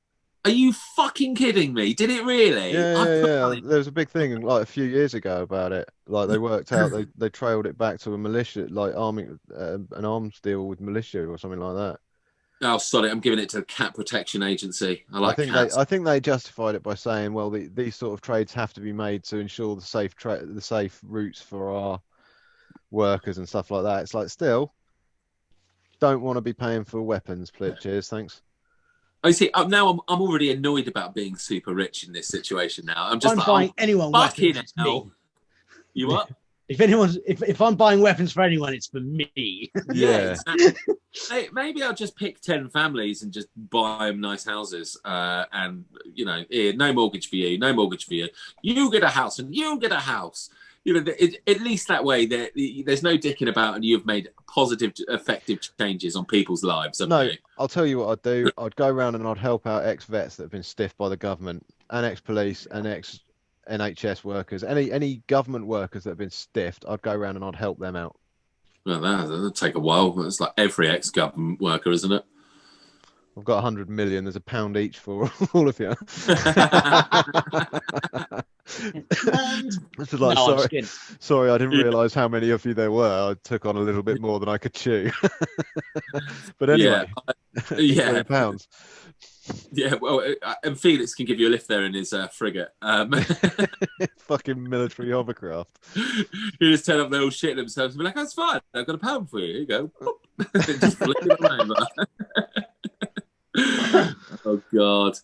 Are you fucking kidding me? Did it really? Yeah. There was a big thing like a few years ago about it. Like they worked out, they trailed it back to a militia, like arming an arms deal with militia or something like that. Oh, sorry, I'm giving it to the Cat Protection Agency. I think they justified it by saying, well, these sort of trades have to be made to ensure the safe routes for our workers and stuff like that. It's like, still, don't want to be paying for weapons, please. Cheers, thanks. I see. Now I'm already annoyed about being super rich in this situation. Now I'm just buying anyone fucking weapons. Hell. You what? If I'm buying weapons for anyone, it's for me. Yeah. Exactly. Hey, maybe I'll just pick 10 families and just buy them nice houses. And here, no mortgage for you, no mortgage for you. You get a house and you get a house. You know, at least that way, there's no dicking about, and you've made positive, effective changes on people's lives. No, You? I'll tell you what I'd do. I'd go around and I'd help out ex-vets that have been stiffed by the government, and ex-police and ex-NHS workers, any government workers that have been stiffed. I'd go around and I'd help them out. Well, that'll take a while. It's like every ex-government worker, isn't it? I've got 100 million. There's £1 each for all of you. This is like, sorry, I didn't realise how many of you there were. I took on a little bit more than I could chew. But anyway, yeah, £1. Yeah, well, and Felix can give you a lift there in his frigate. Fucking military hovercraft. You just turn up, they're all shitting themselves and be like, that's fine, I've got £1 for you. Here you go. Just flick it on over. Oh God!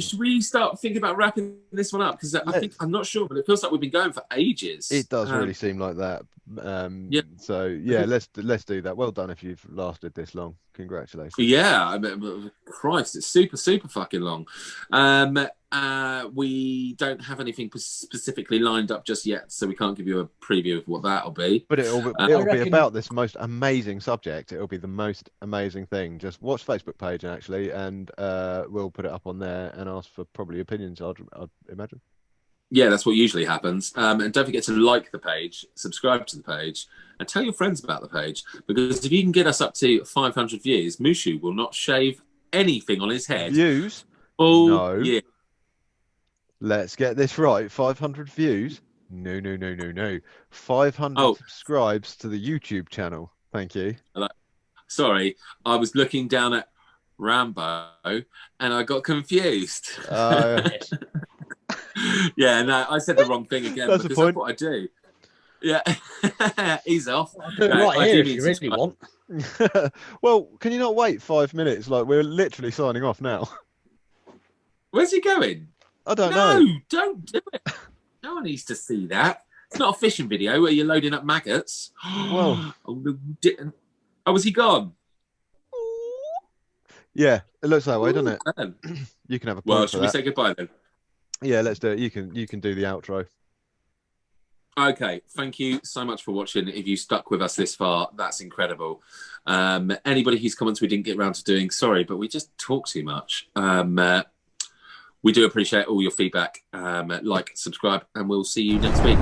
Should we start thinking about wrapping this one up? Because I'm not sure, but it feels like we've been going for ages. It does really seem like that. Yeah. So yeah, let's do that. Well done if you've lasted this long. Congratulations. Yeah, I mean, Christ, it's super fucking long. We don't have anything specifically lined up just yet, so we can't give you a preview of what that'll be. But it'll be about this most amazing subject. It'll be the most amazing thing. Just watch Facebook page actually, and we'll put it up on there and ask for probably opinions. I'd imagine. Yeah, that's what usually happens. And don't forget to like the page, subscribe to the page, and tell your friends about the page. Because if you can get us up to 500 views, Mushu will not shave anything on his head. Views? Oh, no. Yeah. Let's get this right. 500 views? No. 500 subscribes to the YouTube channel. Thank you. Sorry, I was looking down at Rambo and I got confused. Yeah, no, I said the wrong thing again. That's because the point. That's what I do. Yeah, he's off. I'll do it right here if you really want. Well, can you not wait 5 minutes? Like, we're literally signing off now. Where's he going? I don't know. No, don't do it. No one needs to see that. It's not a fishing video where you're loading up maggots. Well, was he gone? Yeah, it looks that way, doesn't it? You can have a point. Well, should we say goodbye then? Yeah, let's do it. You can do the outro. Okay, thank you so much for watching. If you stuck with us this far, that's incredible. Anybody whose comments we didn't get around to doing, sorry, but we just talk too much. We do appreciate all your feedback. Like, subscribe, and we'll see you next week.